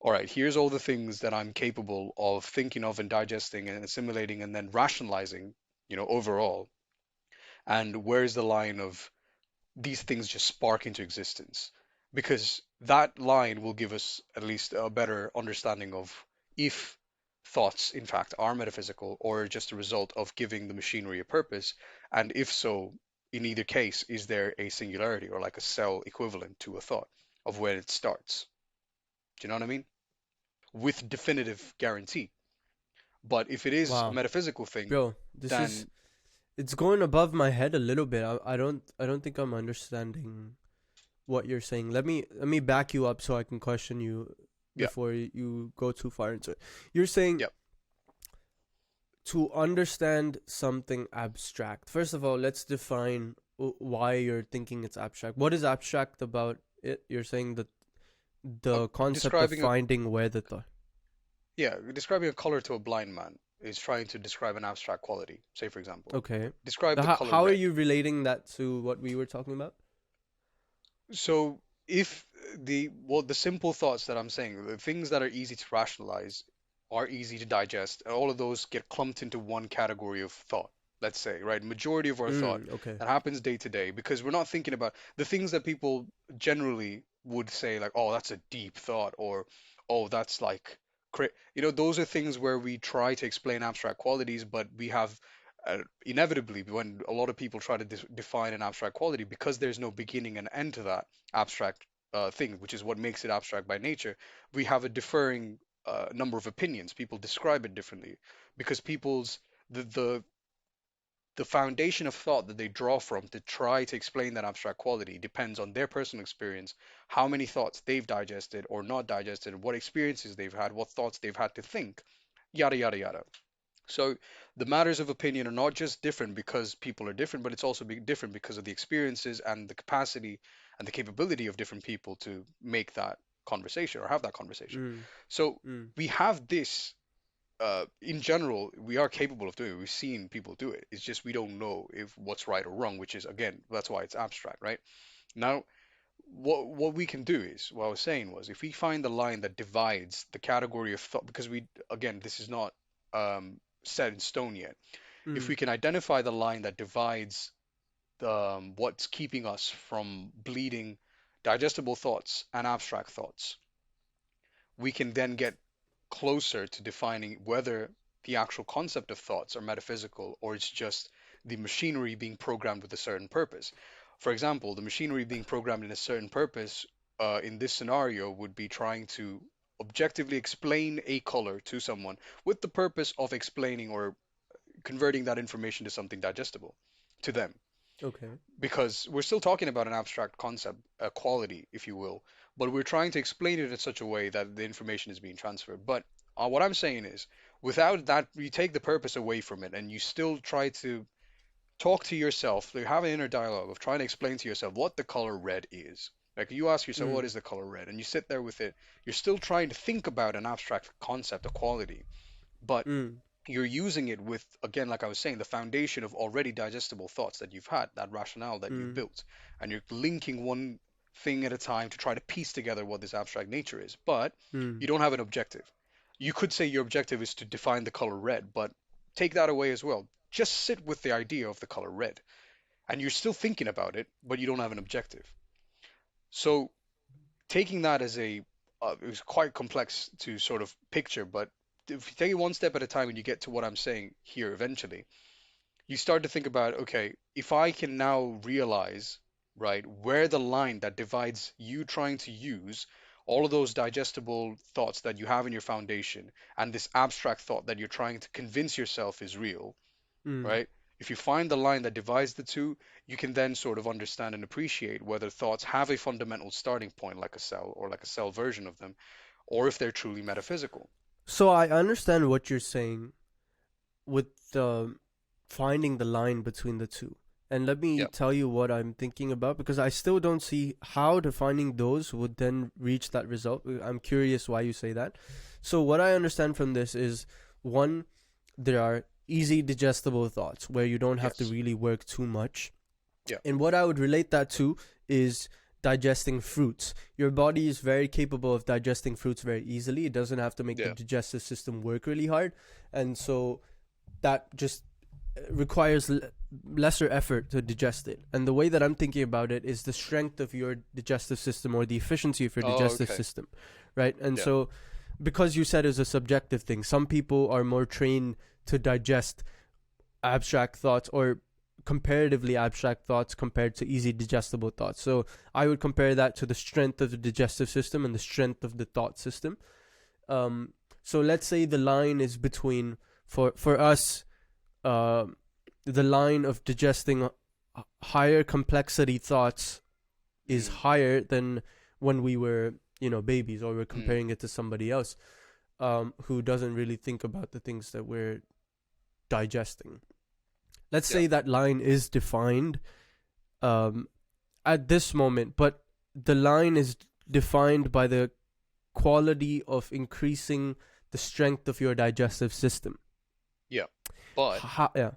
B: all right, here's all the things that I'm capable of thinking of and digesting and assimilating and then rationalizing, overall, and where's the line of these things just spark into existence, because that line will give us at least a better understanding of if thoughts in fact are metaphysical or just a result of giving the machinery a purpose, and if so, in either case, is there a singularity or like a cell equivalent to a thought of where it starts. Do you know what I mean? With definitive guarantee. But if it is a
A: Wow,
B: metaphysical thing,
A: bro, this is,
B: then
A: it's going above my head a little bit. I don't think I'm understanding what you're saying. Let me back you up so I can question you
B: yeah,
A: before you go too far into it. You're saying
B: yeah.
A: to understand something abstract. First of all, let's define why you're thinking it's abstract. What is abstract about it? You're saying that the concept of
B: Describing a
A: finding where the thought.
B: Yeah, describing a color to a blind man is trying to describe an abstract quality. Say, for example,
A: Okay.
B: describe
A: But
B: the color
A: how are
B: red.
A: you relating that to what we were talking about?
B: So, if the simple thoughts that I'm saying, the things that are easy to rationalize are easy to digest, and all of those get clumped into one category of thought. Let's say, right? Majority of our thought
A: Okay.
B: that happens day to day because we're not thinking about the things that people generally would say, like, oh, that's a deep thought, or oh, that's like, those are things where we try to explain abstract qualities, but we have inevitably, when a lot of people try to define an abstract quality, because there's no beginning and end to that abstract thing, which is what makes it abstract by nature, we have a differing number of opinions. People describe it differently because the, the the foundation of thought that they draw from to try to explain that abstract quality depends on their personal experience, how many thoughts they've digested or not digested, what experiences they've had, what thoughts they've had to think, yada yada yada. So the matters of opinion are not just different because people are different, but it's also different because of the experiences and the capacity and the capability of different people to make that conversation or have that conversation.
A: Mm.
B: So
A: Mm.
B: we have this, in general, we are capable of doing it. We've seen people do it. It's just we don't know if what's right or wrong, which is again, that's why it's abstract, right? Now, what we can do is, what I was saying was, if we find the line that divides the category of thought, because we, again, this is not set in stone yet. If
A: Mm.
B: we can identify the line that divides what's keeping us from bleeding digestible thoughts and abstract thoughts, we can then get closer to defining whether the actual concept of thoughts are metaphysical or it's just the machinery being programmed with a certain purpose. For example, the machinery being programmed in a certain purpose in this scenario would be trying to objectively explain a color to someone with the purpose of explaining or converting that information to something digestible to them,
A: Okay.
B: because we're still talking about an abstract concept, a quality, if you will, but we're trying to explain it in such a way that the information is being transferred. But what I'm saying is, without that, you take the purpose away from it, and you still try to talk to yourself, you have an inner dialogue of trying to explain to yourself what the color red is. Like you ask yourself, what
A: Mm.
B: is the color red? And you sit there with it. You're still trying to think about an abstract concept, a quality, but
A: Mm.
B: you're using it with, again, like I was saying, the foundation of already digestible thoughts that you've had, that rationale that you've
A: Mm.
B: built, and you're linking one thing at a time to try to piece together what this abstract nature is, but
A: Mm.
B: you don't have an objective. You could say your objective is to define the color red, but take that away as well. Just sit with the idea of the color red, and you're still thinking about it, but you don't have an objective. So taking that as it was quite complex to sort of picture, but if you take it one step at a time and you get to what I'm saying here eventually, you start to think about, okay, if I can now realize, right, where the line that divides you trying to use all of those digestible thoughts that you have in your foundation and this abstract thought that you're trying to convince yourself is real,
A: Mm.
B: right? If you find the line that divides the two, you can then sort of understand and appreciate whether thoughts have a fundamental starting point, like a cell or like a cell version of them, or if they're truly metaphysical.
A: So I understand what you're saying with finding the line between the two. And let me
B: Yeah.
A: tell you what I'm thinking about, because I still don't see how defining those would then reach that result. I'm curious why you say that. So what I understand from this is, one, there are easy digestible thoughts where you don't have to
B: Yes.
A: really work too much.
B: Yeah.
A: And what I would relate that to is digesting fruits. Your body is very capable of digesting fruits very easily. It doesn't have to make the
B: Yeah.
A: digestive system work really hard. And so that just requires lesser effort to digest it. And the way that I'm thinking about it is the strength of your digestive system, or the efficiency of your
B: Oh,
A: digestive
B: okay.
A: system, right? And
B: Yeah.
A: so, because you said it's a subjective thing, some people are more trained to digest abstract thoughts, or comparatively abstract thoughts, compared to easy digestible thoughts. So I would compare that to the strength of the digestive system and the strength of the thought system. So let's say the line is between, for us, uh, the line of digesting higher complexity thoughts is
B: Mm.
A: higher than when we were, babies, or we're
B: Mm.
A: comparing it to somebody else, who doesn't really think about the things that we're digesting. Let's
B: Yeah.
A: say that line is defined um, at this moment, but the line is defined by the quality of increasing the strength of your digestive system.
B: Yeah. But
A: Yeah.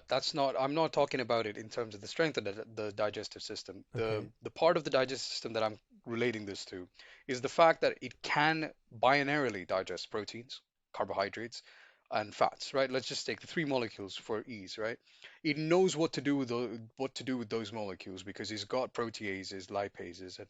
B: that's not, I'm not talking about it in terms of the strength of the digestive system.
A: Okay.
B: The part of the digestive system that I'm relating this to is the fact that it can binarily digest proteins, carbohydrates, and fats, right? Let's just take the three molecules for ease, right? It knows what to do with what to do with those molecules because it's got proteases, lipases, and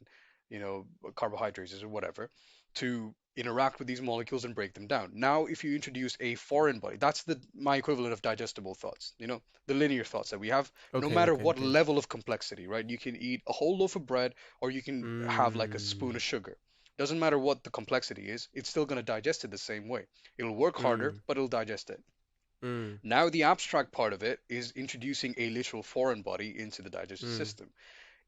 B: you know carbohydrates or whatever to interact with these molecules and break them down. Now, if you introduce a foreign body, that's the my equivalent of digestible thoughts, the linear thoughts that we have, no
A: Okay.
B: matter
A: Okay.
B: what
A: Okay.
B: level of complexity, right? You can eat a whole loaf of bread or you can have like a spoon
A: Mm.
B: of sugar. Doesn't matter what the complexity is, it's still going to digest it the same way. It'll work harder,
A: Mm.
B: but it'll digest it.
A: Mm.
B: Now, the abstract part of it is introducing a literal foreign body into the digestive
A: Mm.
B: system.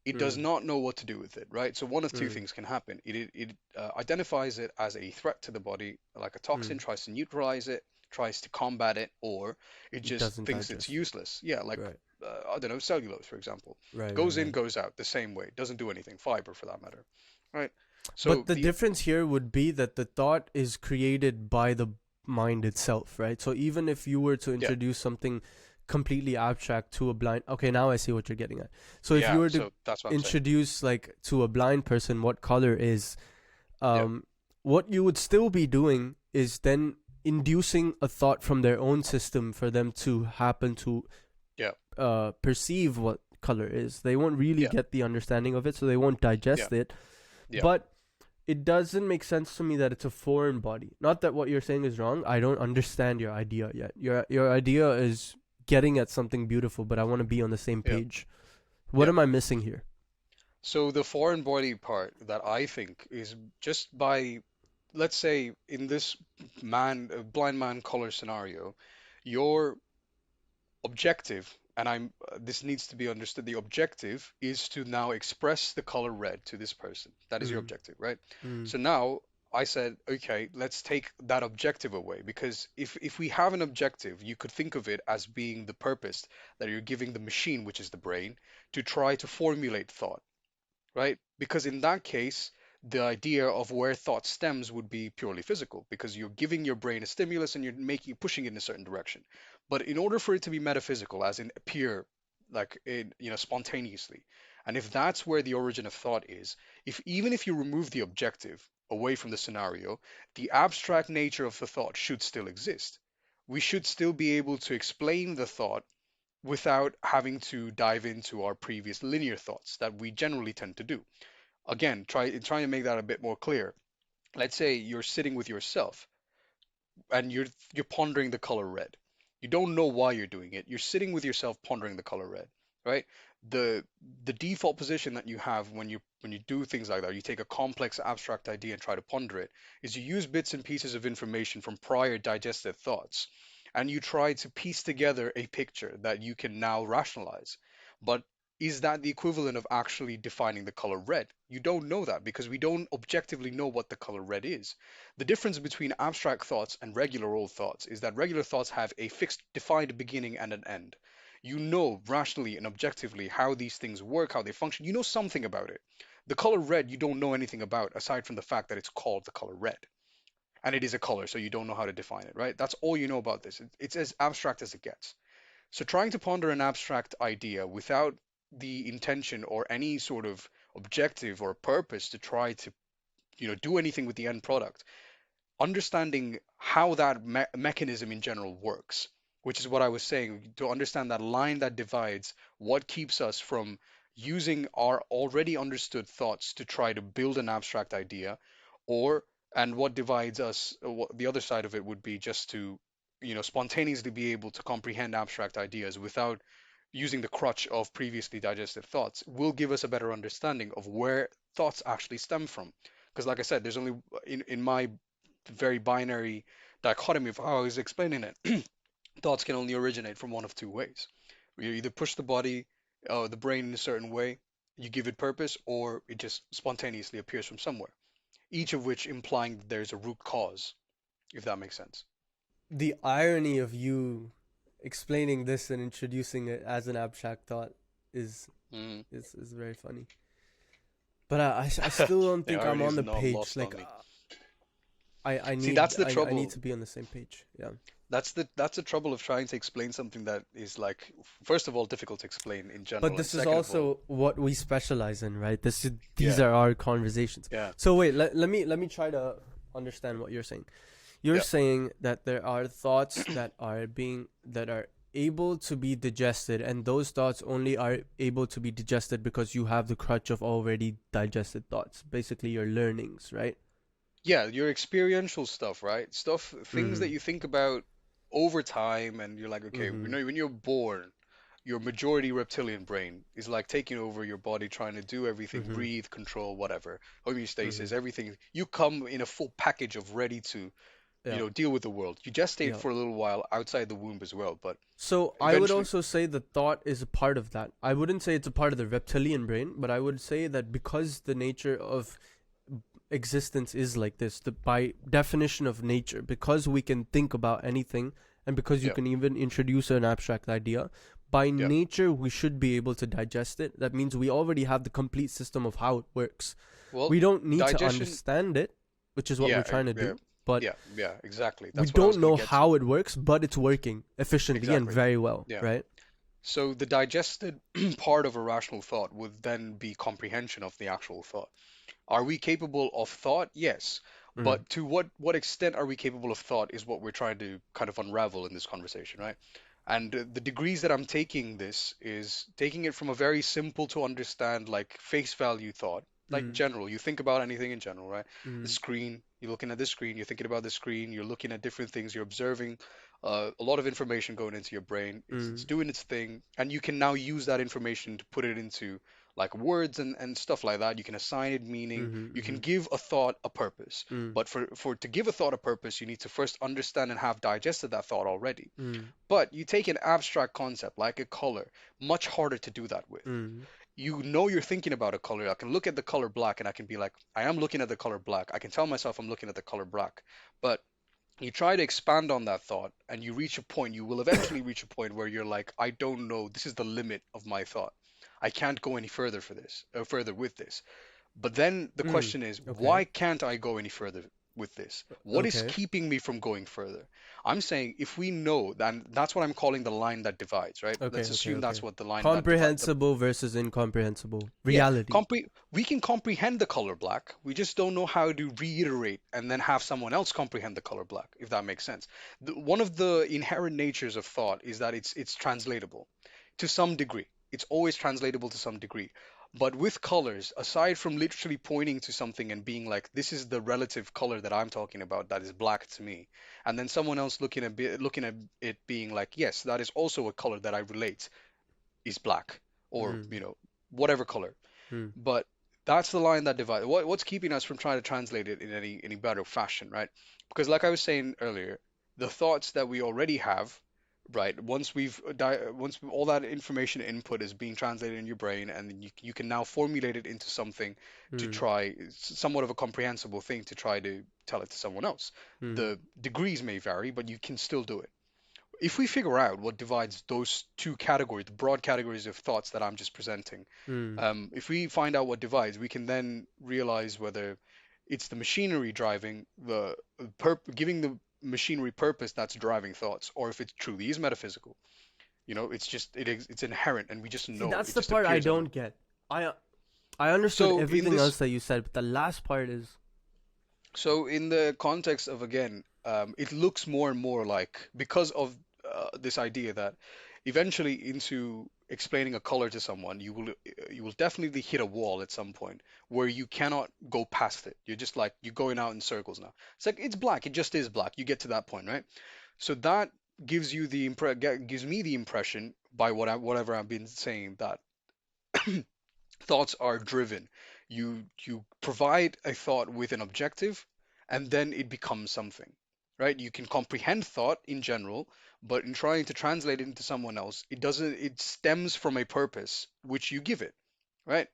B: It does
A: Mm.
B: not know what to do with it, right? So one of two
A: Mm.
B: things can happen. It identifies it as a threat to the body, like a toxin,
A: Mm.
B: tries to neutralize it, tries to combat it, or it
A: It
B: just
A: doesn't
B: thinks it's
A: digest it.
B: useless. Yeah, like
A: Right.
B: I don't know, cellulose, for example.
A: Right. Right.
B: Goes in,
A: Right.
B: goes out the same way. Doesn't do anything. Fiber, for that matter, right?
A: But
B: So
A: the difference here would be that the thought is created by the mind itself, right? So even if you were to
B: yeah,
A: introduce something completely abstract to a blind, okay, now I see what you're getting at. So if you
B: yeah.
A: were to
B: So that's what I'm saying.
A: introduce, like, to a blind person what color is,
B: Yeah,
A: um, what you would still be doing is then inducing a thought from their own system for them to happen to
B: yeah,
A: perceive what color is. They won't really
B: yeah,
A: get the understanding of it, so they won't
B: yeah,
A: digest it.
B: yeah.
A: But it doesn't make sense to me that it's a foreign body. Not that what you're saying is wrong. I don't understand your idea yet. Your idea is getting at something beautiful, but I want to be on the same
B: Yeah.
A: page. What
B: Yeah.
A: am I missing here?
B: So the foreign body part that I think is just by, let's say, in this blind man color scenario, your objective, and this needs to be understood, the objective is to now express the color red to this person. That is your
A: Mm,
B: objective, right?
A: mm,
B: So now I said, okay, let's take that objective away because if we have an objective, you could think of it as being the purpose that you're giving the machine, which is the brain, to try to formulate thought, right? Because in that case, the idea of where thought stems would be purely physical because you're giving your brain a stimulus and pushing it in a certain direction. But in order for it to be metaphysical, as in appear like in, spontaneously, and if that's where the origin of thought is, if even if you remove the objective away from the scenario, the abstract nature of the thought should still exist. We should still be able to explain the thought without having to dive into our previous linear thoughts that we generally tend to do. Again, trying to make that a bit more clear. Let's say you're sitting with yourself and you're pondering the color red. You don't know why you're doing it. You're sitting with yourself pondering the color red, right? The the default position that you have when you do things like that, you take a complex abstract idea and try to ponder it, is you use bits and pieces of information from prior digested thoughts, and you try to piece together a picture that you can now rationalize. But is that the equivalent of actually defining the color red? You don't know that because we don't objectively know what the color red is. The difference between abstract thoughts and regular old thoughts is that regular thoughts have a fixed, defined beginning and an end. You know rationally and objectively how these things work, how they function. You know something about it. The color red, you don't know anything about aside from the fact that it's called the color red. And it is a color, so you don't know how to define it, right? That's all you know about this. It's as abstract as it gets. So trying to ponder an abstract idea without the intention or any sort of objective or purpose to try to, do anything with the end product, understanding how that mechanism in general works, which is what I was saying, to understand that line that divides what keeps us from using our already understood thoughts to try to build an abstract idea, or and what divides us, the other side of it would be just to, spontaneously be able to comprehend abstract ideas without using the crutch of previously digested thoughts, will give us a better understanding of where thoughts actually stem from. Because, like I said, there's only in my very binary dichotomy of how I was explaining it, thoughts can only originate from one of two ways. You either push the body, the brain in a certain way, you give it purpose, or it just spontaneously appears from somewhere. Each of which implying that there's a root cause, if that makes sense.
A: The irony of you explaining this and introducing it as an abstract thought is
B: Mm.
A: is very funny. But I still don't
B: The
A: think I'm
B: irony
A: on
B: is
A: the
B: not
A: page.
B: lost on me.
A: I
B: See, that's
A: need
B: the
A: I need
B: trouble.
A: to be on the same page. Yeah.
B: That's the trouble of trying to explain something that is like, first of all, difficult to explain in
A: But
B: general, and
A: this is
B: second of all,
A: also what we specialize in, right? These
B: yeah,
A: are our conversations.
B: yeah,
A: So wait, let me try to understand what you're saying. You're
B: yeah.
A: saying that there are thoughts that are able to be digested, and those thoughts only are able to be digested because you have the crutch of already digested thoughts. Basically, your learnings, right?
B: Yeah, your experiential stuff, right? Stuff, things that
A: Mm-hmm.
B: you think about over time, and you're like, okay,
A: Mm-hmm.
B: when you're born, your majority reptilian brain is like taking over your body, trying to do everything,
A: Mm-hmm.
B: breathe, control, whatever,
A: Mm-hmm.
B: homeostasis, everything. You come in a full package of ready to,
A: Yeah.
B: deal with the world. You gestate
A: Yeah.
B: for a little while outside the womb as well, but
A: So I would
B: eventually,
A: also say the thought is a part of that. I wouldn't say it's a part of the reptilian brain, but I would say that because the nature of existence is like this, the by definition of nature, because we can think about anything, and because you
B: yeah,
A: can even introduce an abstract idea, by
B: yeah.
A: nature we should be able to digest it. That means we already have the complete system of how it works.
B: Well,
A: We don't need to
B: digestion,
A: understand it, which is what we're
B: yeah,
A: trying to
B: yeah,
A: do, but
B: yeah, exactly.
A: we
B: That's what I was
A: don't
B: going to
A: know
B: get to.
A: how it works, but it's working efficiently and
B: Exactly.
A: very well,
B: Yeah.
A: right?
B: So the digested part of a rational thought would then be comprehension of the actual thought. Are we capable of thought? Yes.
A: Mm.
B: But to what extent are we capable of thought is what we're trying to kind of unravel in this conversation, right? And the degrees that I'm taking this is taking it from a very simple to understand, like face value thought, like
A: Mm.
B: general. You think about anything in general, right? The
A: Mm.
B: screen, you're looking at the screen, you're thinking about the screen, you're looking at different things, you're observing a lot of information going into your brain. It's
A: Mm.
B: doing its thing, and you can now use that information to put it into like words and stuff like that. You can assign it meaning.
A: Mm.
B: You can
A: Mm.
B: give a thought a purpose.
A: Mm.
B: But for to give a thought a purpose, you need to first understand and have digested that thought already.
A: Mm.
B: But you take an abstract concept like a color, much harder to do that with.
A: Mm.
B: You know you're thinking about a color. I can look at the color black and I can be like, I am looking at the color black. I can tell myself I'm looking at the color black. But you try to expand on that thought and you reach a point, you will eventually reach a point where you're like, I don't know, this is the limit of my thought. I can't go any further for this, or further with this. But then the
A: Mm.
B: question is,
A: Okay.
B: why can't I go any further with this? What is
A: Okay.
B: keeping me from going further? I'm saying if we know, then that's what I'm calling the line that divides, right?
A: Okay.
B: Let's
A: Okay.
B: assume that's
A: Okay.
B: what the line that divides.
A: Comprehensible versus incomprehensible
B: Yeah,
A: reality.
B: we can comprehend the color black. We just don't know how to reiterate and then have someone else comprehend the color black, if that makes sense. One of the inherent natures of thought is that it's translatable to some degree. It's always translatable to some degree. But with colors, aside from literally pointing to something and being like, this is the relative color that I'm talking about that is black to me, and then someone else looking at it being like, yes, that is also a color that I relate is black. or
A: Mm.
B: whatever color.
A: Mm.
B: But that's the line that divides. What's keeping us from trying to translate it in any better fashion, right? Because like I was saying earlier, the thoughts that we already have, right? Once all that information input is being translated in your brain, and then you can now formulate it into something to
A: Mm.
B: try somewhat of a comprehensible thing to try to tell it to someone else.
A: Mm.
B: The degrees may vary, but you can still do it. If we figure out what divides those two categories, the broad categories of thoughts that I'm just presenting,
A: Mm.
B: if we find out what divides, we can then realize whether it's the machinery driving giving the machinery purpose that's driving thoughts, or if it truly is metaphysical. It's inherent, and we just
A: See,
B: know
A: that's
B: it
A: the
B: just
A: part I
B: appears on
A: don't
B: us.
A: get. I I understood
B: So in
A: everything
B: this,
A: else that you said, but the last part is.
B: so in the context of, again, it looks more and more like, because of this idea that eventually into explaining a color to someone, you will definitely hit a wall at some point where you cannot go past it. You're just like you're going out in circles now. It's like it's black. It just is black. You get to that point, right? So that gives me the impression by whatever I've been saying, that thoughts are driven. You provide a thought with an objective, and then it becomes something, right? You can comprehend thought in general, but in trying to translate it into someone else, it doesn't. It stems from a purpose which you give it, right?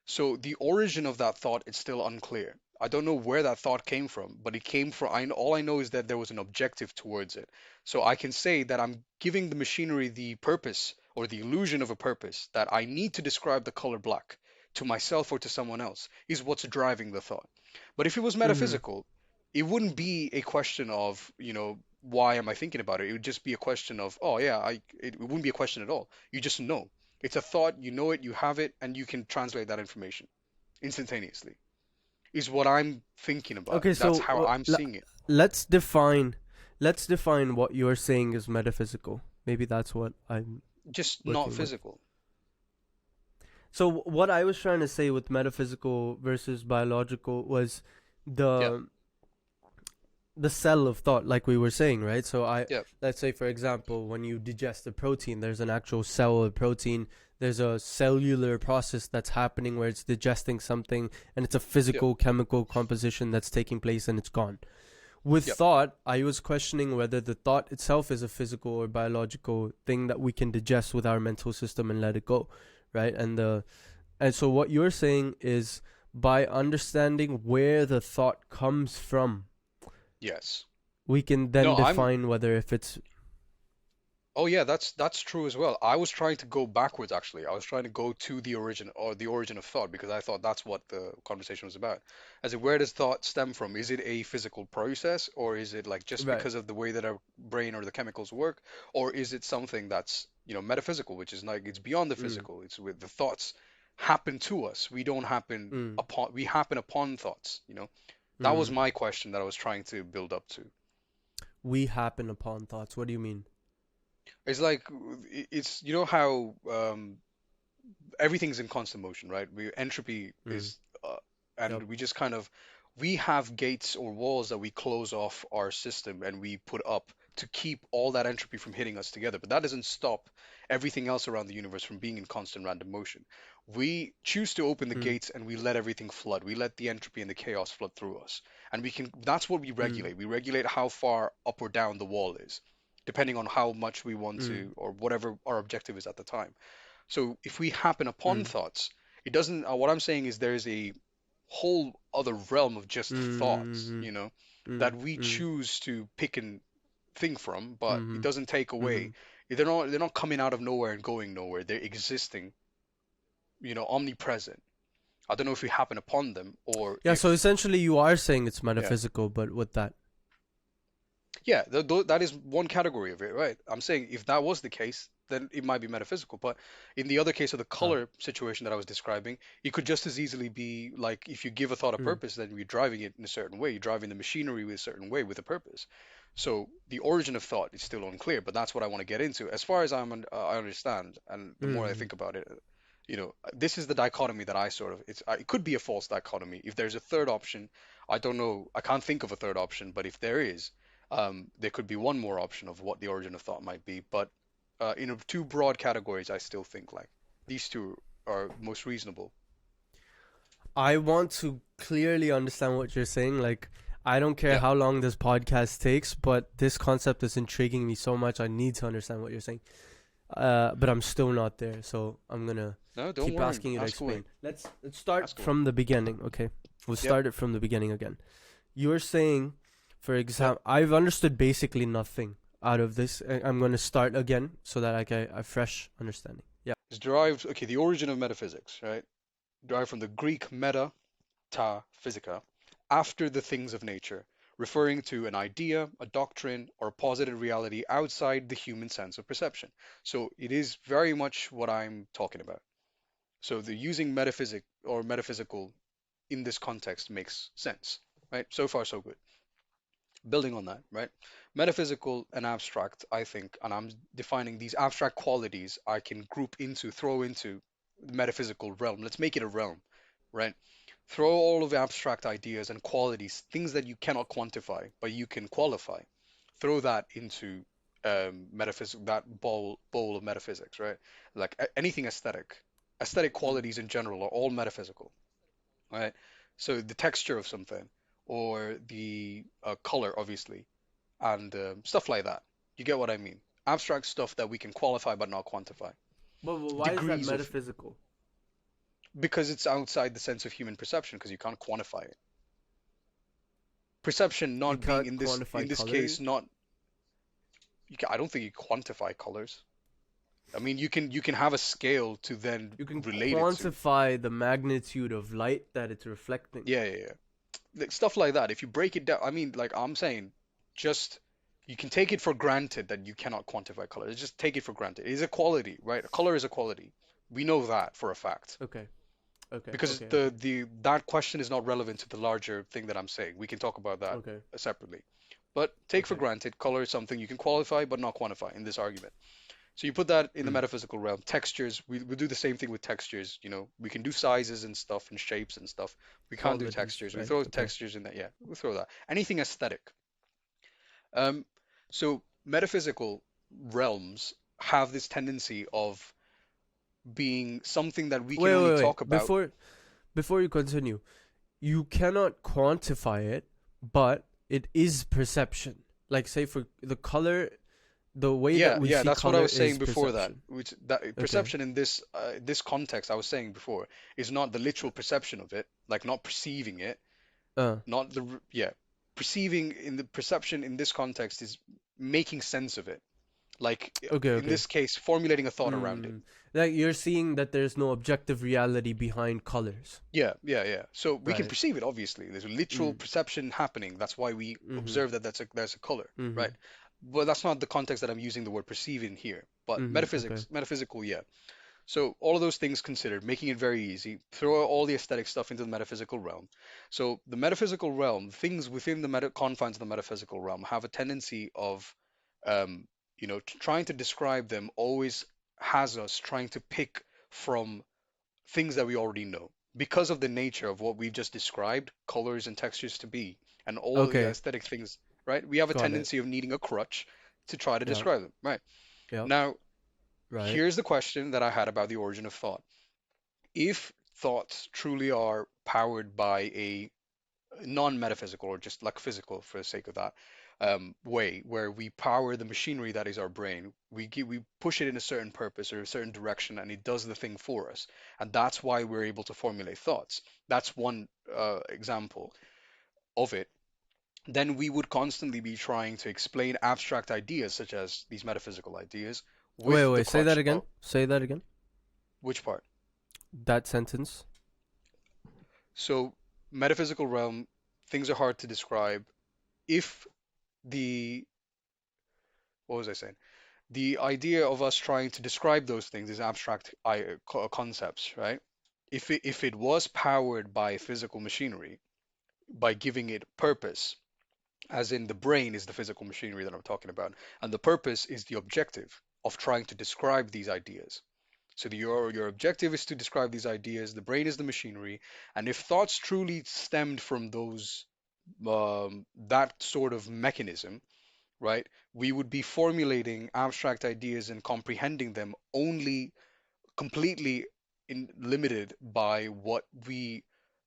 B: So the origin of that thought is still unclear. I don't know where that thought came from, but it came from. All I know is that there was an objective towards it. So I can say that I'm giving the machinery the purpose or the illusion of a purpose that I need to describe the color black to myself or to someone else is what's driving the thought. But if it was
A: Mm-hmm.
B: metaphysical, it wouldn't be a question of, why am I thinking about it? It would just be a question of, oh yeah, it wouldn't be a question at all. You just know. It's a thought, you know it, you have it, and you can translate that information instantaneously, is what I'm thinking about.
A: Okay,
B: That's
A: so
B: how I'm seeing it.
A: let's define what you're saying is metaphysical. Maybe that's what I'm
B: Just not
A: working with.
B: physical.
A: So what I was trying to say with metaphysical versus biological was
B: Yeah,
A: the the cell of thought, like we were saying, right? So
B: yeah,
A: let's say, for example, when you digest a protein, there's an actual cell of protein. There's a cellular process that's happening where it's digesting something, and it's a
B: yeah,
A: physical chemical composition that's taking place, and it's gone. With
B: yeah.
A: thought, I was questioning whether the thought itself is a physical or biological thing that we can digest with our mental system and let it go, right? And so what you're saying is, by understanding where the thought comes from,
B: Yes.
A: we can then
B: No, I'm
A: define whether if it's.
B: Oh yeah, that's true as well. I was trying to go backwards actually. I was trying to go to the origin of thought, because I thought that's what the conversation was about. As in, where does thought stem from? Is it a physical process, or is it like just
A: Right.
B: because of the way that our brain or the chemicals work, or is it something that's, metaphysical, which is like it's beyond the
A: Mm,
B: physical. It's with the thoughts happen to us.
A: mm,
B: We happen upon thoughts. That was
A: mm.
B: my question that I was trying to build up to.
A: We happen upon thoughts. What do you mean?
B: It's like it's how everything's in constant motion, right? Entropy
A: Mm,
B: is, and
A: yep.
B: we just kind of we have gates or walls that we close off our system and we put up to keep all that entropy from hitting us together. But that doesn't stop everything else around the universe from being in constant random motion. We choose to open the
A: Mm,
B: gates and we let everything flood. We let the entropy and the chaos flood through us. And that's what we
A: mm,
B: regulate. We regulate how far up or down the wall is, depending on how much we want
A: mm,
B: to, or whatever our objective is at the time. So if we happen upon
A: mm,
B: thoughts, it doesn't. What I'm saying is there's a whole other realm of just thoughts,
A: mm,
B: that
A: mm,
B: we
A: mm,
B: choose to pick and think from, but it
A: mm,
B: doesn't take
A: mm.
B: away. They're not coming out of nowhere and going nowhere. They're existing, omnipresent. I don't know if we happen upon them or
A: Yeah, so
B: if,
A: essentially you are saying it's
B: yeah.
A: metaphysical, but with that.
B: Yeah, that is one category of it, right? I'm saying if that was the case, then it might be metaphysical. But in the other case of the
A: Ah.
B: color situation that I was describing, it could just as easily be like if you give a thought a
A: Mm,
B: purpose, then you're driving it in a certain way. You're driving the machinery with a certain way with a purpose. So the origin of thought is still unclear, but that's what I want to get into. As far as I understand, and the more I
A: mm,
B: think about it, this is the dichotomy that I sort of. It could be a false dichotomy. If there's a third option, I don't know. I can't think of a third option, but if there is, there could be one more option of what the origin of thought might be, but in two broad categories, I still think like. These two are most reasonable.
A: I want to clearly understand what you're saying. Like, I don't care
B: Yeah.
A: how long this podcast takes, but this concept is intriguing me so much. I need to understand what you're saying. But I'm still not there, so I'm gonna
B: No, don't
A: keep
B: worry.
A: asking you to
B: Ask away.
A: explain. Let's start
B: Ask away.
A: from the beginning, okay? We'll
B: Yep.
A: start it from the beginning again. You're saying, for
B: Yep.
A: example, I've understood basically nothing out of this. I'm gonna start again so that I get a fresh understanding. Yeah.
B: It's derived. Okay, the origin of metaphysics, right? Derived from the Greek meta, ta, physica, after the things of nature, referring to an idea, a doctrine, or a posited reality outside the human sense of perception. So it is very much what I'm talking about. So the using metaphysic or metaphysical in this context makes sense, right? So far, so good. Building on that, right? Metaphysical and abstract, I think, and I'm defining these abstract qualities I can throw into the metaphysical realm. Let's make it a realm, right? Throw all of the abstract ideas and qualities, things that you cannot quantify, but you can qualify. Throw that into metaphysics, that bowl of metaphysics, right? Like anything aesthetic, aesthetic
A: Mm.
B: qualities in general are all metaphysical, right? So the texture of something, or the color, obviously, and stuff like that. You get what I mean? Abstract stuff that we can qualify but not quantify.
A: But why is that
B: Degrees of,
A: metaphysical?
B: because it's outside the sense of human perception, because you can't quantify it. Perception
A: You
B: not being
A: can't
B: in
A: quantify
B: this case
A: colors.
B: not. I don't think you quantify colors. I mean, you can have a scale to then
A: You can
B: relate it to.
A: quantify the magnitude of light that it's reflecting.
B: Yeah, yeah, yeah. Like, stuff like that. If you break it down, I mean, like I'm saying, just you can take it for granted that you cannot quantify color. Just take it for granted. It is a quality, right? A color is a quality. We know that for a fact.
A: Okay. Okay.
B: Because
A: Okay. Okay.
B: the that question is not relevant to the larger thing that I'm saying. We can talk about that
A: Okay.
B: separately. But take for
A: Okay.
B: granted, color is something you can qualify but not quantify in this argument. So you put that in the
A: Mm.
B: metaphysical realm. Textures, we do the same thing with textures. We can do sizes and stuff and shapes and stuff. We can't do
A: Qualities,
B: textures. We
A: right?
B: throw
A: Okay.
B: textures in that. Yeah, we throw that. Anything aesthetic. Um, so metaphysical realms have this tendency of being something that we can
A: Wait,
B: only
A: wait, wait.
B: talk about.
A: Before you continue, you cannot quantify it, but it is perception. Like, say for the color, the way that
B: Yeah,
A: we
B: yeah,
A: see
B: that's what I
A: color
B: was
A: is
B: saying before that.
A: perception.
B: Which that
A: Okay.
B: perception in this context I was saying before is not the literal perception of it, like not perceiving it,
A: Uh.
B: not yeah, perceiving in the perception in this context is making sense of it. Like
A: Okay.
B: in
A: Okay.
B: this case, formulating a thought around it.
A: Mm. Like you're seeing that there's no objective reality behind colors.
B: Yeah, yeah, yeah. So we can
A: Right.
B: perceive it, obviously. There's a literal
A: Mm.
B: perception happening. That's why we
A: Mhm.
B: observe that there's a color, right?
A: Mhm.
B: But that's not the context that I'm using the word perceive in here. But
A: Mhm. Okay.
B: metaphysical, yeah. So all of those things considered, making it very easy, throw all the aesthetic stuff into the metaphysical realm. So the metaphysical realm, things within the confines of the metaphysical realm have a tendency of, um, trying to describe them always has us trying to pick from things that we already know. Because of the nature of what we've just described, colors and textures to be, and all the
A: Okay.
B: aesthetic things, right? We have a
A: Got it.
B: tendency of needing a crutch to try to
A: Yeah.
B: describe them, right?
A: Yeah.
B: Now,
A: Right.
B: here's the question that I had about the origin of thought. If thoughts truly are powered by a non-metaphysical or just like physical for the sake of that way where we power the machinery that is our brain, we push it in a certain purpose or a certain direction and it does the thing for us, and that's why we're able to formulate thoughts. That's one example of it. Then we would constantly be trying to explain abstract ideas such as these metaphysical ideas
A: Wait,
B: with the
A: wait. Say that
B: crutch
A: again.
B: of
A: Say that again.
B: which part.
A: That sentence.
B: So metaphysical realm, things are hard to describe if the what was I saying? The idea of us trying to describe those things is abstract concepts, right? If it was powered by physical machinery, by giving it purpose, as in the brain is the physical machinery that I'm talking about, and the purpose is the objective of trying to describe these ideas. So your objective is to describe these ideas. The brain is the machinery, and if thoughts truly stemmed from those that sort of mechanism, right? We would be formulating abstract ideas and comprehending them only completely limited by what we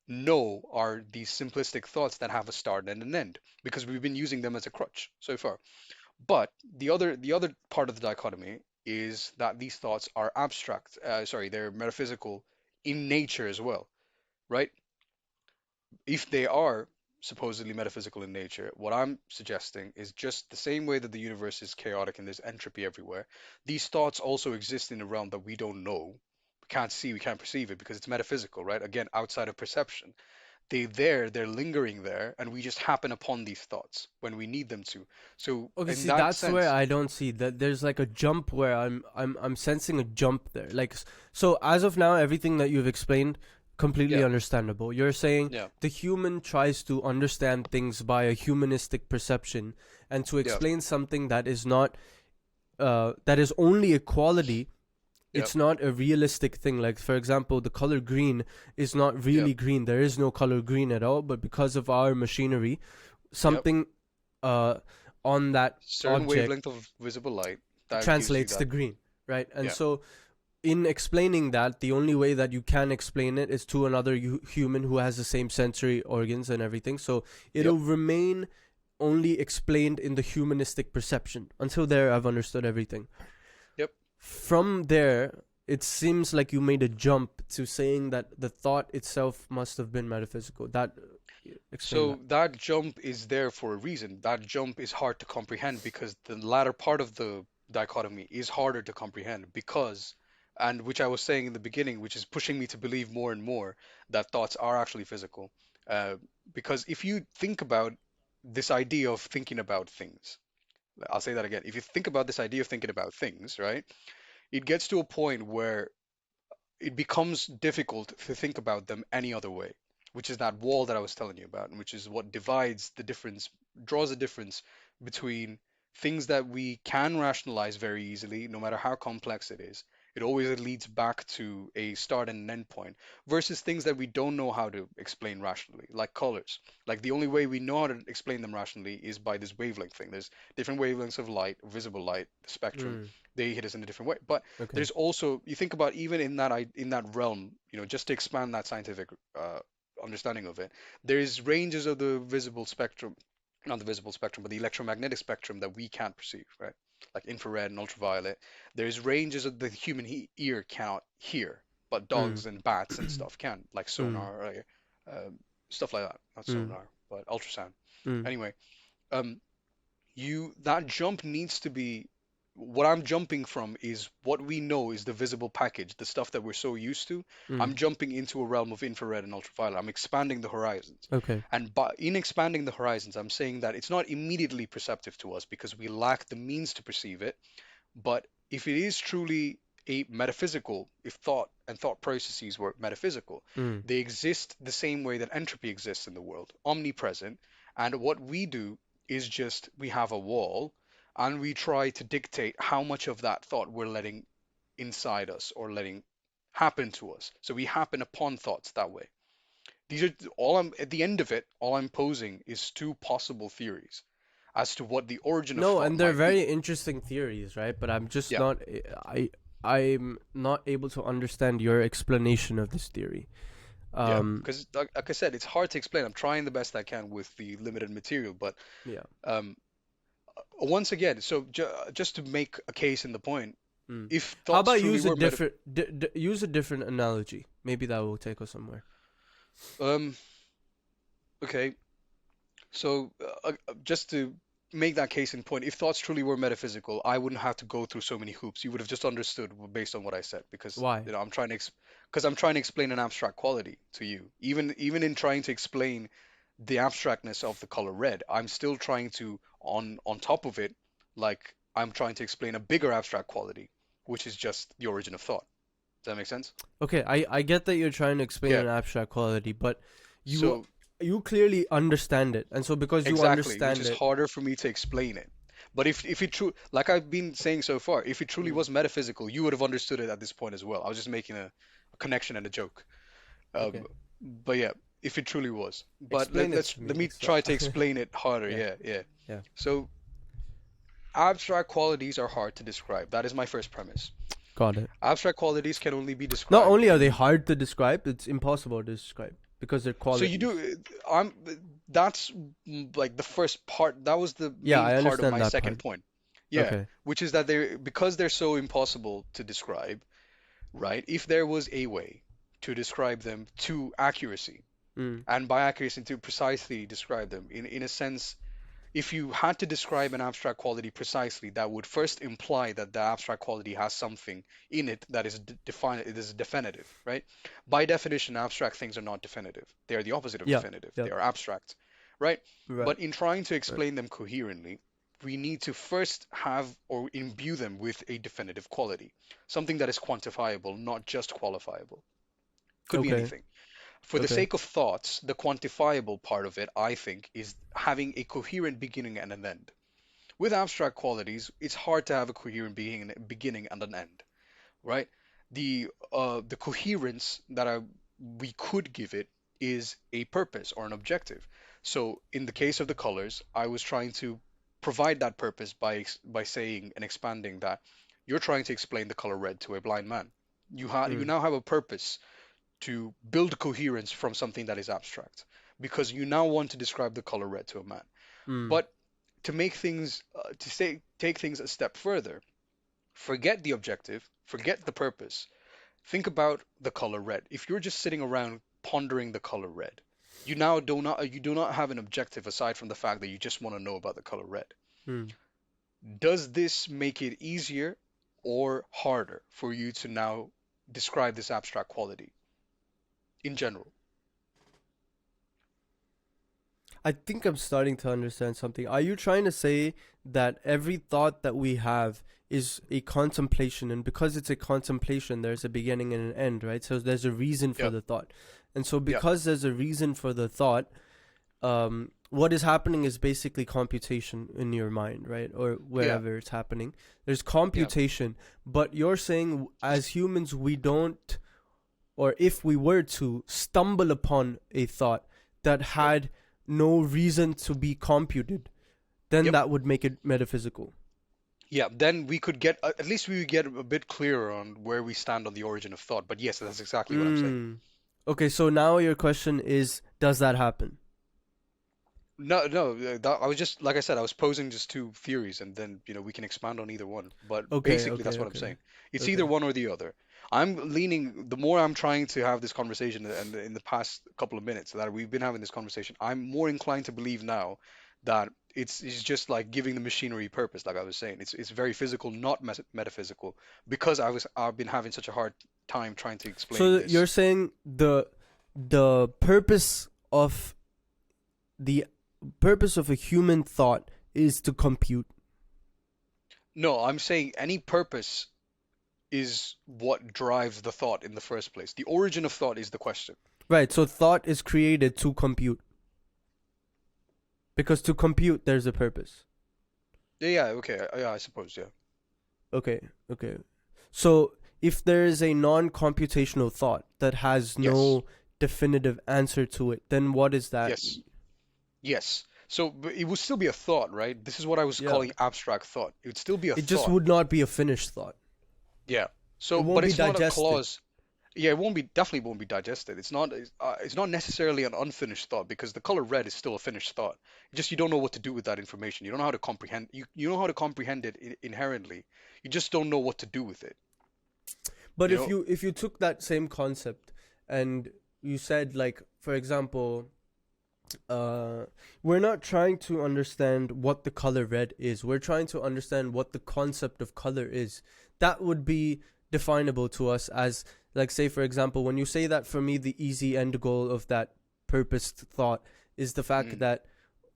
B: know are these simplistic thoughts that have a start and an end, because we've been using them as a crutch so far. But the other part of the dichotomy is that these thoughts are abstract. Sorry, they're metaphysical in nature as well, right? If they are supposedly metaphysical in nature, what I'm suggesting is just the same way that the universe is chaotic and there's entropy everywhere, these thoughts also exist in a realm that we don't know. We can't see, we can't perceive it because it's metaphysical, right? Again, outside of perception. They're lingering there, and we just happen upon these thoughts when we need them to. So
A: Okay,
B: in
A: see,
B: that
A: that's where
B: sense,
A: I don't see that there's like a jump where I'm sensing a jump there. Like so as of now everything that you've explained completely
B: yeah,
A: understandable. You're saying
B: yeah,
A: the human tries to understand things by a humanistic perception and to
B: yeah,
A: explain something that is not that is only a quality.
B: yeah,
A: It's not a realistic thing. Like for example, the color green is not
B: yeah,
A: really green. There is no color green at all, but because of our machinery,
B: yeah.
A: something uh on that
B: Certain
A: object
B: wavelength of visible light that gives you
A: translates to
B: that.
A: green, right? And
B: Yeah,
A: so in explaining that, the only way that you can explain it is to another human who has the same sensory organs and everything. So
B: yep,
A: it'll remain only explained in the humanistic perception. Until there, I've understood everything.
B: yep.
A: From there, it seems like you made a jump to saying that the thought itself must have been metaphysical. That explain that.
B: So that jump is there for a reason. That jump is hard to comprehend because the latter part of the dichotomy is harder to comprehend because, and which I was saying in the beginning, which is pushing me to believe more and more that thoughts are actually physical. Uh, because if you think about this idea of thinking about things, I'll say that again. If you think about this idea of thinking about things, right, it gets to a point where it becomes difficult to think about them any other way, which is that wall that I was telling you about, and which is what divides the difference, draws a difference between things that we can rationalize very easily, no matter how complex it is. It always leads back to a start and an end point, versus things that we don't know how to explain rationally, like colors. Like the only way we know how to explain them rationally is by this wavelength thing. There's different wavelengths of light, visible light, the spectrum.
A: Mm,
B: They hit us in a different way. But
A: okay.
B: there's also, you think about even in that realm, just to expand that scientific understanding of it, there's ranges of the visible spectrum, not the visible spectrum, but the electromagnetic spectrum that we can't perceive, right? Like infrared and ultraviolet. There's ranges of the human ear cannot hear, but
A: Mm,
B: dogs and bats and stuff can, like
A: mm,
B: sonar, right? Stuff like that. Not
A: mm,
B: sonar, but ultrasound.
A: mm,
B: Anyway, um, that jump needs to be, what I'm jumping from is what we know is the visible package, the stuff that we're so used to.
A: mm.
B: I'm jumping into a realm of infrared and ultraviolet. I'm expanding the horizons.
A: Okay.
B: And in expanding the horizons, I'm saying that it's not immediately perceptive to us because we lack the means to perceive it. But if it is truly a metaphysical, if thought and thought processes were metaphysical,
A: Mm.
B: they exist the same way that entropy exists in the world, omnipresent. And what we do is just we have a wall and we try to dictate how much of that thought we're letting inside us or letting happen to us. So we happen upon thoughts that way. These are all I'm at the end of it, all I'm posing is two possible theories as to what the origin of
A: No,
B: thought
A: and they're
B: might
A: very
B: be.
A: interesting theories, right? But I'm just
B: Yeah.
A: not I'm not able to understand your explanation of this theory.
B: Yeah,
A: Um,
B: because like I said, it's hard to explain. I'm trying the best I can with the limited material, but
A: yeah.
B: um, once again, so just to make a case in the point,
A: Mm.
B: if
A: How
B: thoughts
A: about
B: truly
A: use a
B: were meta,
A: different use a different analogy? Maybe that will take us somewhere.
B: um, okay, so just to make that case in point, if thoughts truly were metaphysical, I wouldn't have to go through so many hoops. You would have just understood based on what I said, because
A: Why?
B: I'm trying to explain an abstract quality to you. Even in trying to explain the abstractness of the color red, I'm still trying to on top of it, like I'm trying to explain a bigger abstract quality, which is just the origin of thought. Does that make sense?
A: Okay, I get that you're trying to explain
B: Yeah.
A: an abstract quality, but you
B: So
A: you clearly understand it, and so because you
B: exactly, which
A: understand
B: is
A: it,
B: harder for me to explain it. But if it true, like I've been saying so far, if it truly
A: mm,
B: was metaphysical, you would have understood it at this point as well. I was just making a connection and a joke. Um,
A: okay,
B: but yeah, if it truly was. But
A: explain it to
B: let
A: me.
B: me
A: It's
B: try to explain it harder.
A: yeah,
B: Yeah, yeah.
A: yeah.
B: So abstract qualities are hard to describe. That is my first premise.
A: Got it.
B: Abstract qualities can only be
A: Not
B: described
A: only are they
B: in.
A: hard to describe, it's impossible to describe because they're
B: So you
A: qualities.
B: do, I'm, that's like the first part. That was the
A: Yeah,
B: main
A: I
B: part of
A: understand
B: my
A: that
B: second
A: part.
B: point. Yeah,
A: Okay.
B: which is that because they're so impossible to describe, right? If there was a way to describe them to accuracy,
A: Mm.
B: and by accuracy to precisely describe them, in a sense, if you had to describe an abstract quality precisely, that would first imply that the abstract quality has something in it that is defined, it is definitive, right? By definition, abstract things are not definitive. They are the opposite of
A: Yeah.
B: definitive.
A: Yeah.
B: They are abstract, right?
A: Right.
B: But in trying to
A: Right.
B: explain them coherently, we need to first have or imbue them with a definitive quality, something that is quantifiable, not just qualifiable. Could be
A: Okay.
B: anything. For the
A: Okay.
B: sake of thoughts, the quantifiable part of it, I think, is having a coherent beginning and an end. With abstract qualities, it's hard to have a coherent beginning and an end, right? The coherence that we could give it is a purpose or an objective. So in the case of the colors, I was trying to provide that purpose by saying and expanding that you're trying to explain the color red to a blind man. You
A: Mm.
B: now have a purpose to build coherence from something that is abstract because you now want to describe the color red to a man.
A: Mm.
B: But to make things take things a step further, forget the objective, forget the purpose. Think about the color red. If you're just sitting around pondering the color red, you do not have an objective aside from the fact that you just want to know about the color red.
A: Mm.
B: Does this make it easier or harder for you to now describe this abstract quality in general?
A: I think I'm starting to understand something. Are you trying to say that every thought that we have is a contemplation, and because it's a contemplation, there's a beginning and an end, right? So there's a reason for
B: Yeah,
A: the thought. And so
B: yeah,
A: because there's a reason for the thought, what is happening is basically computation in your mind, right? Or
B: yeah,
A: wherever it's happening. There's
B: yeah.
A: computation, but you're saying as humans, we don't, or if we were to stumble upon a thought that
B: Yep.
A: had no reason to be computed, then
B: Yep.
A: that would make it metaphysical.
B: Yeah, then we could get at least we would get a bit clearer on where we stand on the origin of thought. But yes, that's exactly what I'm saying.
A: Mm. Okay, so now your question is, does that happen?
B: No, no, I was just like I said, I was posing just two theories, and then we can expand on either one. But
A: Okay,
B: basically,
A: okay,
B: that's what I'm
A: okay,
B: saying. It's either
A: okay.
B: one or the other. I'm leaning. The more I'm trying to have this conversation, and in the past couple of minutes that we've been having this conversation, I'm more inclined to believe now that it's just like giving the machinery purpose, like I was saying. It's very physical, not metaphysical, because I've been having such a hard time trying to explain
A: So
B: this.
A: you're saying the the purpose of a human thought is to compute.
B: No, I'm saying any purpose is what drives the thought in the first place. The origin of thought is the question.
A: Right, so thought is created to compute. Because to compute there's a purpose.
B: Yeah, yeah, okay, yeah, I suppose, yeah.
A: Okay, okay. So if there is a non-computational thought that has
B: Yes,
A: no definitive answer to it, then what is that?
B: yes, yes. So, but it would still be a thought, right? This is what I was
A: Yeah.
B: calling abstract thought. It would still be a
A: It just
B: thought.
A: would not be a finished thought.
B: Yeah.
A: It
B: So,
A: won't
B: but
A: be
B: it's not a
A: digested.
B: clause. Yeah, it won't be definitely won't be digested. It's not necessarily an unfinished thought because the color red is still a finished thought. Just you don't know what to do with that information. You don't know how to comprehend. You know how to comprehend it inherently. You just don't know what to do with it.
A: But
B: You know?
A: if you took that same concept and you said, like, for example, uh we're not trying to understand what the color red is, we're trying to understand what the concept of color is, that would be definable to us as, like, say for example, when you say that, for me the easy end goal of that purposed thought is the fact
B: Mm,
A: that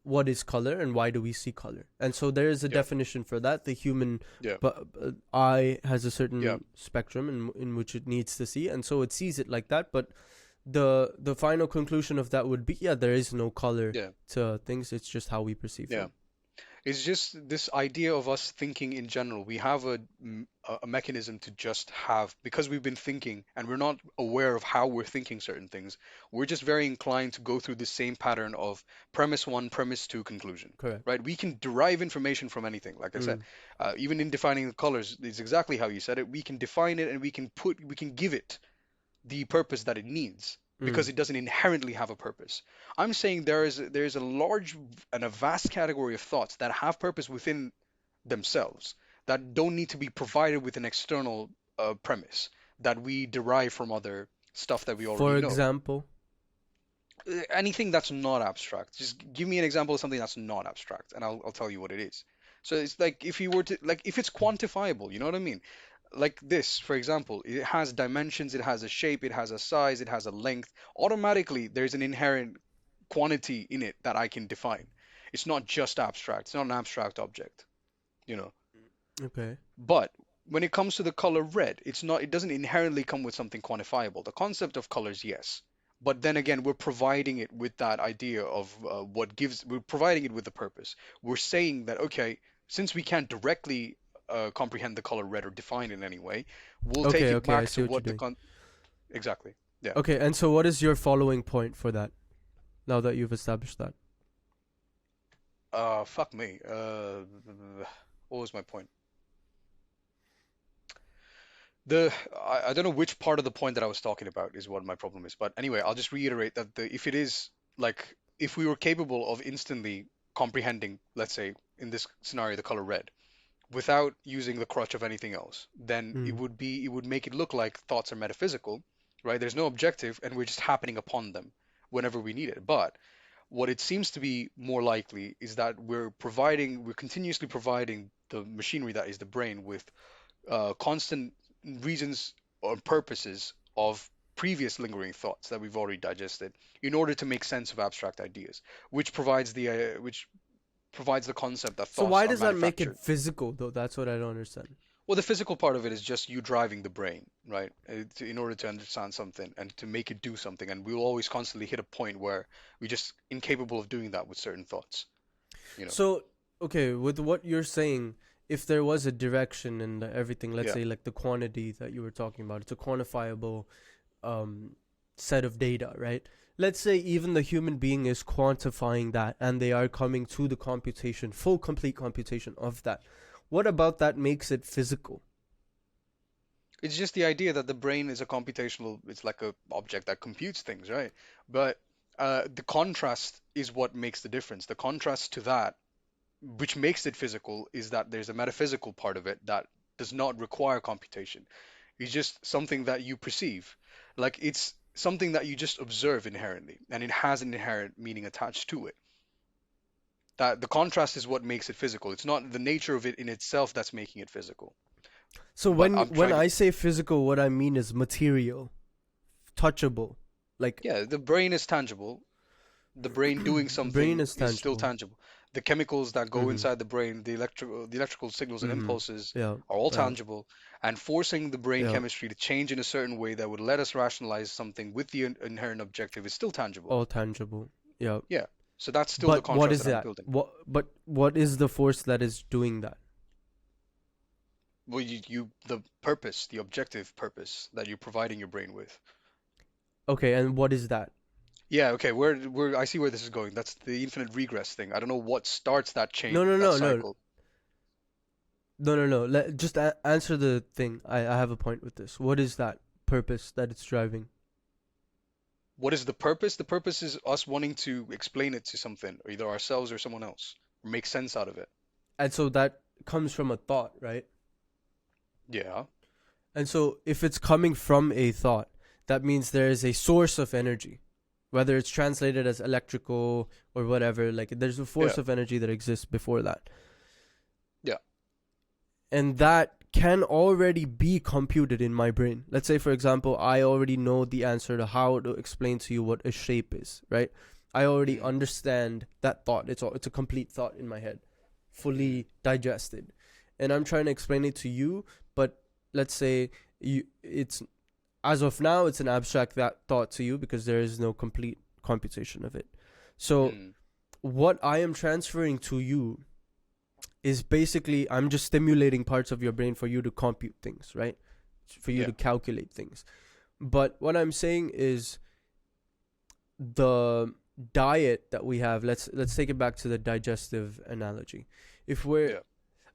A: what is color and why do we see color, and so there is a
B: yeah,
A: definition for that. The human
B: yeah,
A: eye has a
B: yeah,
A: certain spectrum in which it needs to see, and so it sees it like that. But the final conclusion of that would be, yeah, there is no color
B: yeah,
A: to things, it's just how we perceive
B: yeah.
A: them.
B: It's just this idea of us thinking in general. We have a mechanism to just have, because we've been thinking and we're not aware of how we're thinking certain things. We're just very inclined to go through the same pattern of premise one, premise two, conclusion,
A: Correct.
B: right? We can derive information from anything. Like I said,
A: Mm.
B: even in defining the colors, it's exactly how you said it. We can define it and we can give it the purpose that it needs because
A: Mm.
B: it doesn't inherently have a purpose. I'm saying there is a large and a vast category of thoughts that have purpose within themselves that don't need to be provided with an external premise that we derive from other stuff that we already
A: For
B: know.
A: example.
B: Anything that's not abstract. Just give me an example of something that's not abstract, and I'll tell you what it is. So it's like if you were to like if it's quantifiable, you know what I mean? Like this, for example, it has dimensions, it has a shape, it has a size, it has a length. Automatically, there's an inherent quantity in it that I can define. It's not just abstract. It's not an abstract object, you know.
A: Okay.
B: But when it comes to the color red, it doesn't inherently come with something quantifiable. The concept of colors, yes. But then again, we're providing it with that idea of we're providing it with a purpose. We're saying that, okay, since we can't directly comprehend the color red or define it in any way, we'll take
A: Okay,
B: it
A: okay, I
B: back
A: see
B: to
A: what you're
B: what the
A: doing.
B: exactly. Yeah.
A: Okay, and so what is your following point for that? Now that you've established that.
B: Fuck me. What was my point? I don't know which part of the point that I was talking about is what my problem is. But anyway, I'll just reiterate that if it is like if we were capable of instantly comprehending, let's say in this scenario, the color red, without using the crutch of anything else, then
A: Mm.
B: it would make it look like thoughts are metaphysical, right? There's no objective, and we're just happening upon them whenever we need it. But what it seems to be more likely is that we're continuously providing the machinery that is the brain with constant reasons or purposes of previous lingering thoughts that we've already digested in order to make sense of abstract ideas, which provides the concept that
A: So
B: thoughts
A: why
B: are
A: does that make it
B: manufactured.
A: physical though? That's what I don't understand.
B: Well, the physical part of it is just you driving the brain, right? In order to understand something and to make it do something. And we'll always constantly hit a point where we're just incapable of doing that with certain thoughts, you know?
A: So, okay, with what you're saying, if there was a direction in everything, let's
B: Yeah.
A: say like the quantity that you were talking about, it's a quantifiable um, set of data, right? Let's say even the human being is quantifying that and they are coming to the computation, full complete computation of that. What about that makes it physical?
B: It's just the idea that the brain is a computational, it's like a object that computes things, right? But the contrast is what makes the difference. The contrast to that, which makes it physical, is that there's a metaphysical part of it that does not require computation. It's just something that you perceive. Like it's something that you just observe inherently, and it has an inherent meaning attached to it. That the contrast is what makes it physical. It's not the nature of it in itself that's making it physical.
A: So
B: But
A: when
B: I'm
A: when
B: trying to,
A: I say physical, what I mean is material, touchable. Like
B: yeah, the brain is tangible. The brain doing
A: the brain
B: something
A: is
B: is still
A: tangible.
B: tangible. The chemicals that go
A: Mhm.
B: inside the brain, the electrical signals and
A: Mhm.
B: impulses
A: Yeah.
B: are all
A: Yeah.
B: tangible, and forcing the brain
A: Yeah.
B: chemistry to change in a certain way that would let us rationalize something with the inherent objective is still tangible.
A: All tangible. Yeah.
B: Yeah. So that's still the
A: But what
B: contrast
A: is
B: that I'm
A: that?
B: building.
A: What is the force that is doing that?
B: Well, the purpose, the objective purpose that you're providing your brain with.
A: Okay, and what is that?
B: Yeah, okay, I see where this is going. That's the infinite regress thing. I don't know what starts that
A: No,
B: chain,
A: no,
B: that
A: no, no,
B: cycle.
A: no, no, no. Just answer the thing. I have a point with this. What is that purpose that it's driving?
B: What is the purpose? The purpose is us wanting to explain it to something, or either ourselves or someone else, or make sense out of it.
A: And so that comes from a thought, right?
B: Yeah.
A: And so if it's coming from a thought, that means there is a source of energy, whether it's translated as electrical or whatever. Like there's a force
B: Yeah.
A: of energy that exists before that.
B: Yeah.
A: And that can already be computed in my brain. Let's say, for example, I already know the answer to how to explain to you what a shape is, right? I already
B: Mm.
A: understand that thought. It's a complete thought in my head, fully digested. And I'm trying to explain it to you, but let's say it's as of now it's an abstract that thought to you because there is no complete computation of it. So
B: Mm.
A: what I am transferring to you is basically I'm just stimulating parts of your brain for you to compute things, right? For you
B: Yeah.
A: to calculate things. But what I'm saying is the diet that we have, let's take it back to the digestive analogy. If we're
B: Yeah.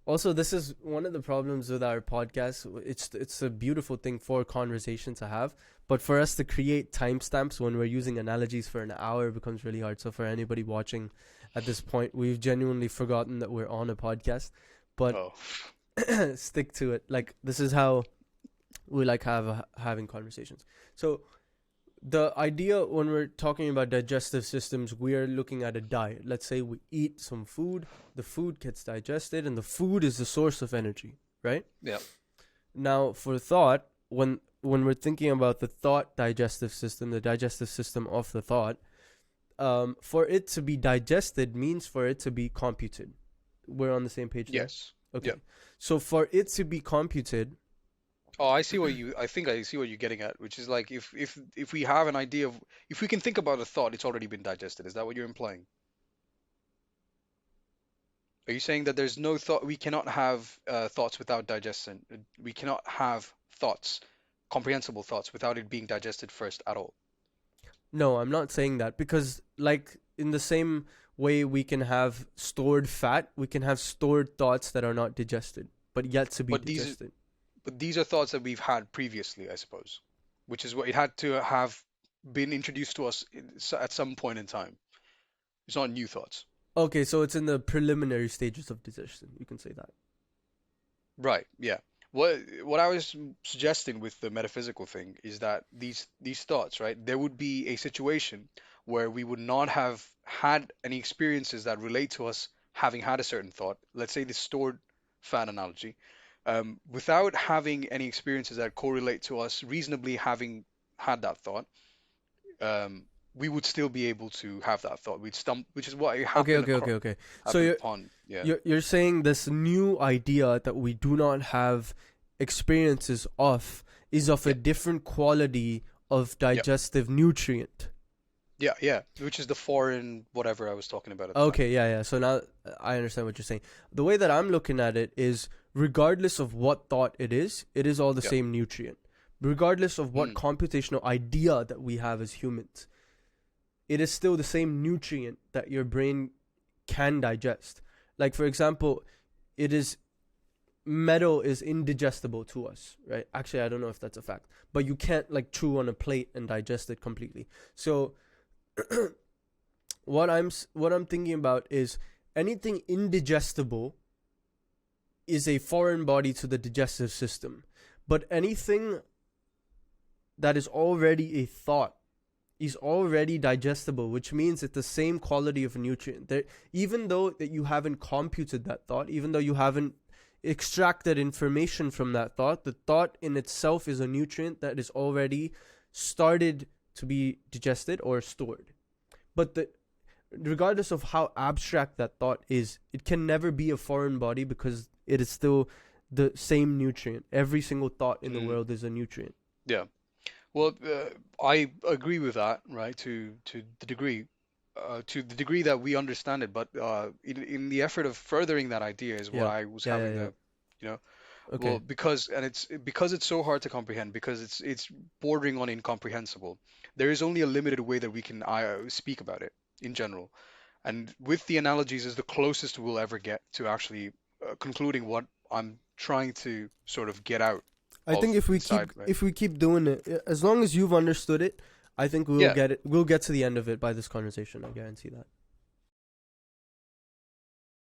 A: Also, this is one of the problems with our podcast. It's a beautiful thing for conversation to have, but for us to create timestamps when we're using analogies for an hour becomes really hard. So for anybody watching at this point, we've genuinely forgotten that we're on a podcast, but
B: Oh.
A: stick to it. Like, this is how we like having conversations. So the idea when we're talking about digestive systems, we are looking at a diet. Let's say we eat some food, the food gets digested, and the food is the source of energy, right?
B: Yeah.
A: Now, for thought, when we're thinking about the thought digestive system, the digestive system of the thought, for it to be digested means for it to be computed. We're on the same page there?
B: Yes.
A: Okay.
B: Yeah.
A: So for it to be computed,
B: Oh, I think I see what you're getting at, which is like if we have an idea of, if we can think about a thought, it's already been digested. Is that what you're implying? Are you saying that there's no thought, we cannot have thoughts without digestion? We cannot have thoughts, comprehensible thoughts, without it being digested first at all?
A: no, I'm not saying that, because like in the same way we can have stored fat, we can have stored thoughts that are not digested, but yet to be
B: But
A: digested.
B: these are thoughts that we've had previously, I suppose, which is what it had to have been introduced to us at some point in time. It's not new thoughts.
A: Okay, so it's in the preliminary stages of digestion. You can say that.
B: Right, yeah. What I was suggesting with the metaphysical thing is that these thoughts, right? There would be a situation where we would not have had any experiences that relate to us having had a certain thought. Let's say the stored fat analogy. Without having any experiences that correlate to us reasonably having had that thought, we would still be able to have that thought. We'd stump, which is what
A: Okay,
B: happened
A: okay. So
B: upon, yeah.
A: you're saying this new idea that we do not have experiences of is of a
B: Yep.
A: different quality of digestive nutrient.
B: Yeah, which is the foreign whatever I was talking about at the time.
A: Okay, yeah. So now I understand what you're saying. The way that I'm looking at it is, regardless of what thought it is all the
B: Yeah.
A: same nutrient. Regardless of what
B: Mm.
A: computational idea that we have as humans, it is still the same nutrient that your brain can digest. Like, for example, metal is indigestible to us, right? Actually, I don't know if that's a fact, but you can't like chew on a plate and digest it completely. So what I'm thinking about is anything indigestible is a foreign body to the digestive system, but anything that is already a thought is already digestible, which means it's the same quality of nutrient. Even though that you haven't computed that thought, even though you haven't extracted information from that thought, the thought in itself is a nutrient that is already started to be digested or stored. But regardless of how abstract that thought is, it can never be a foreign body because it is still the same nutrient. Every single thought in the world is a nutrient.
B: Yeah. Well, I agree with that, right? To the degree that we understand it, but in the effort of furthering that idea is what I was having the, you know,
A: Okay.
B: well, because it's so hard to comprehend, because it's bordering on incomprehensible. There is only a limited way that we can speak about it in general, and with the analogies is the closest we'll ever get to actually concluding what I'm trying to sort of get out.
A: I think if we keep doing it, as long as you've understood it, I think we'll get it. We'll get to the end of it by this conversation. I guarantee that.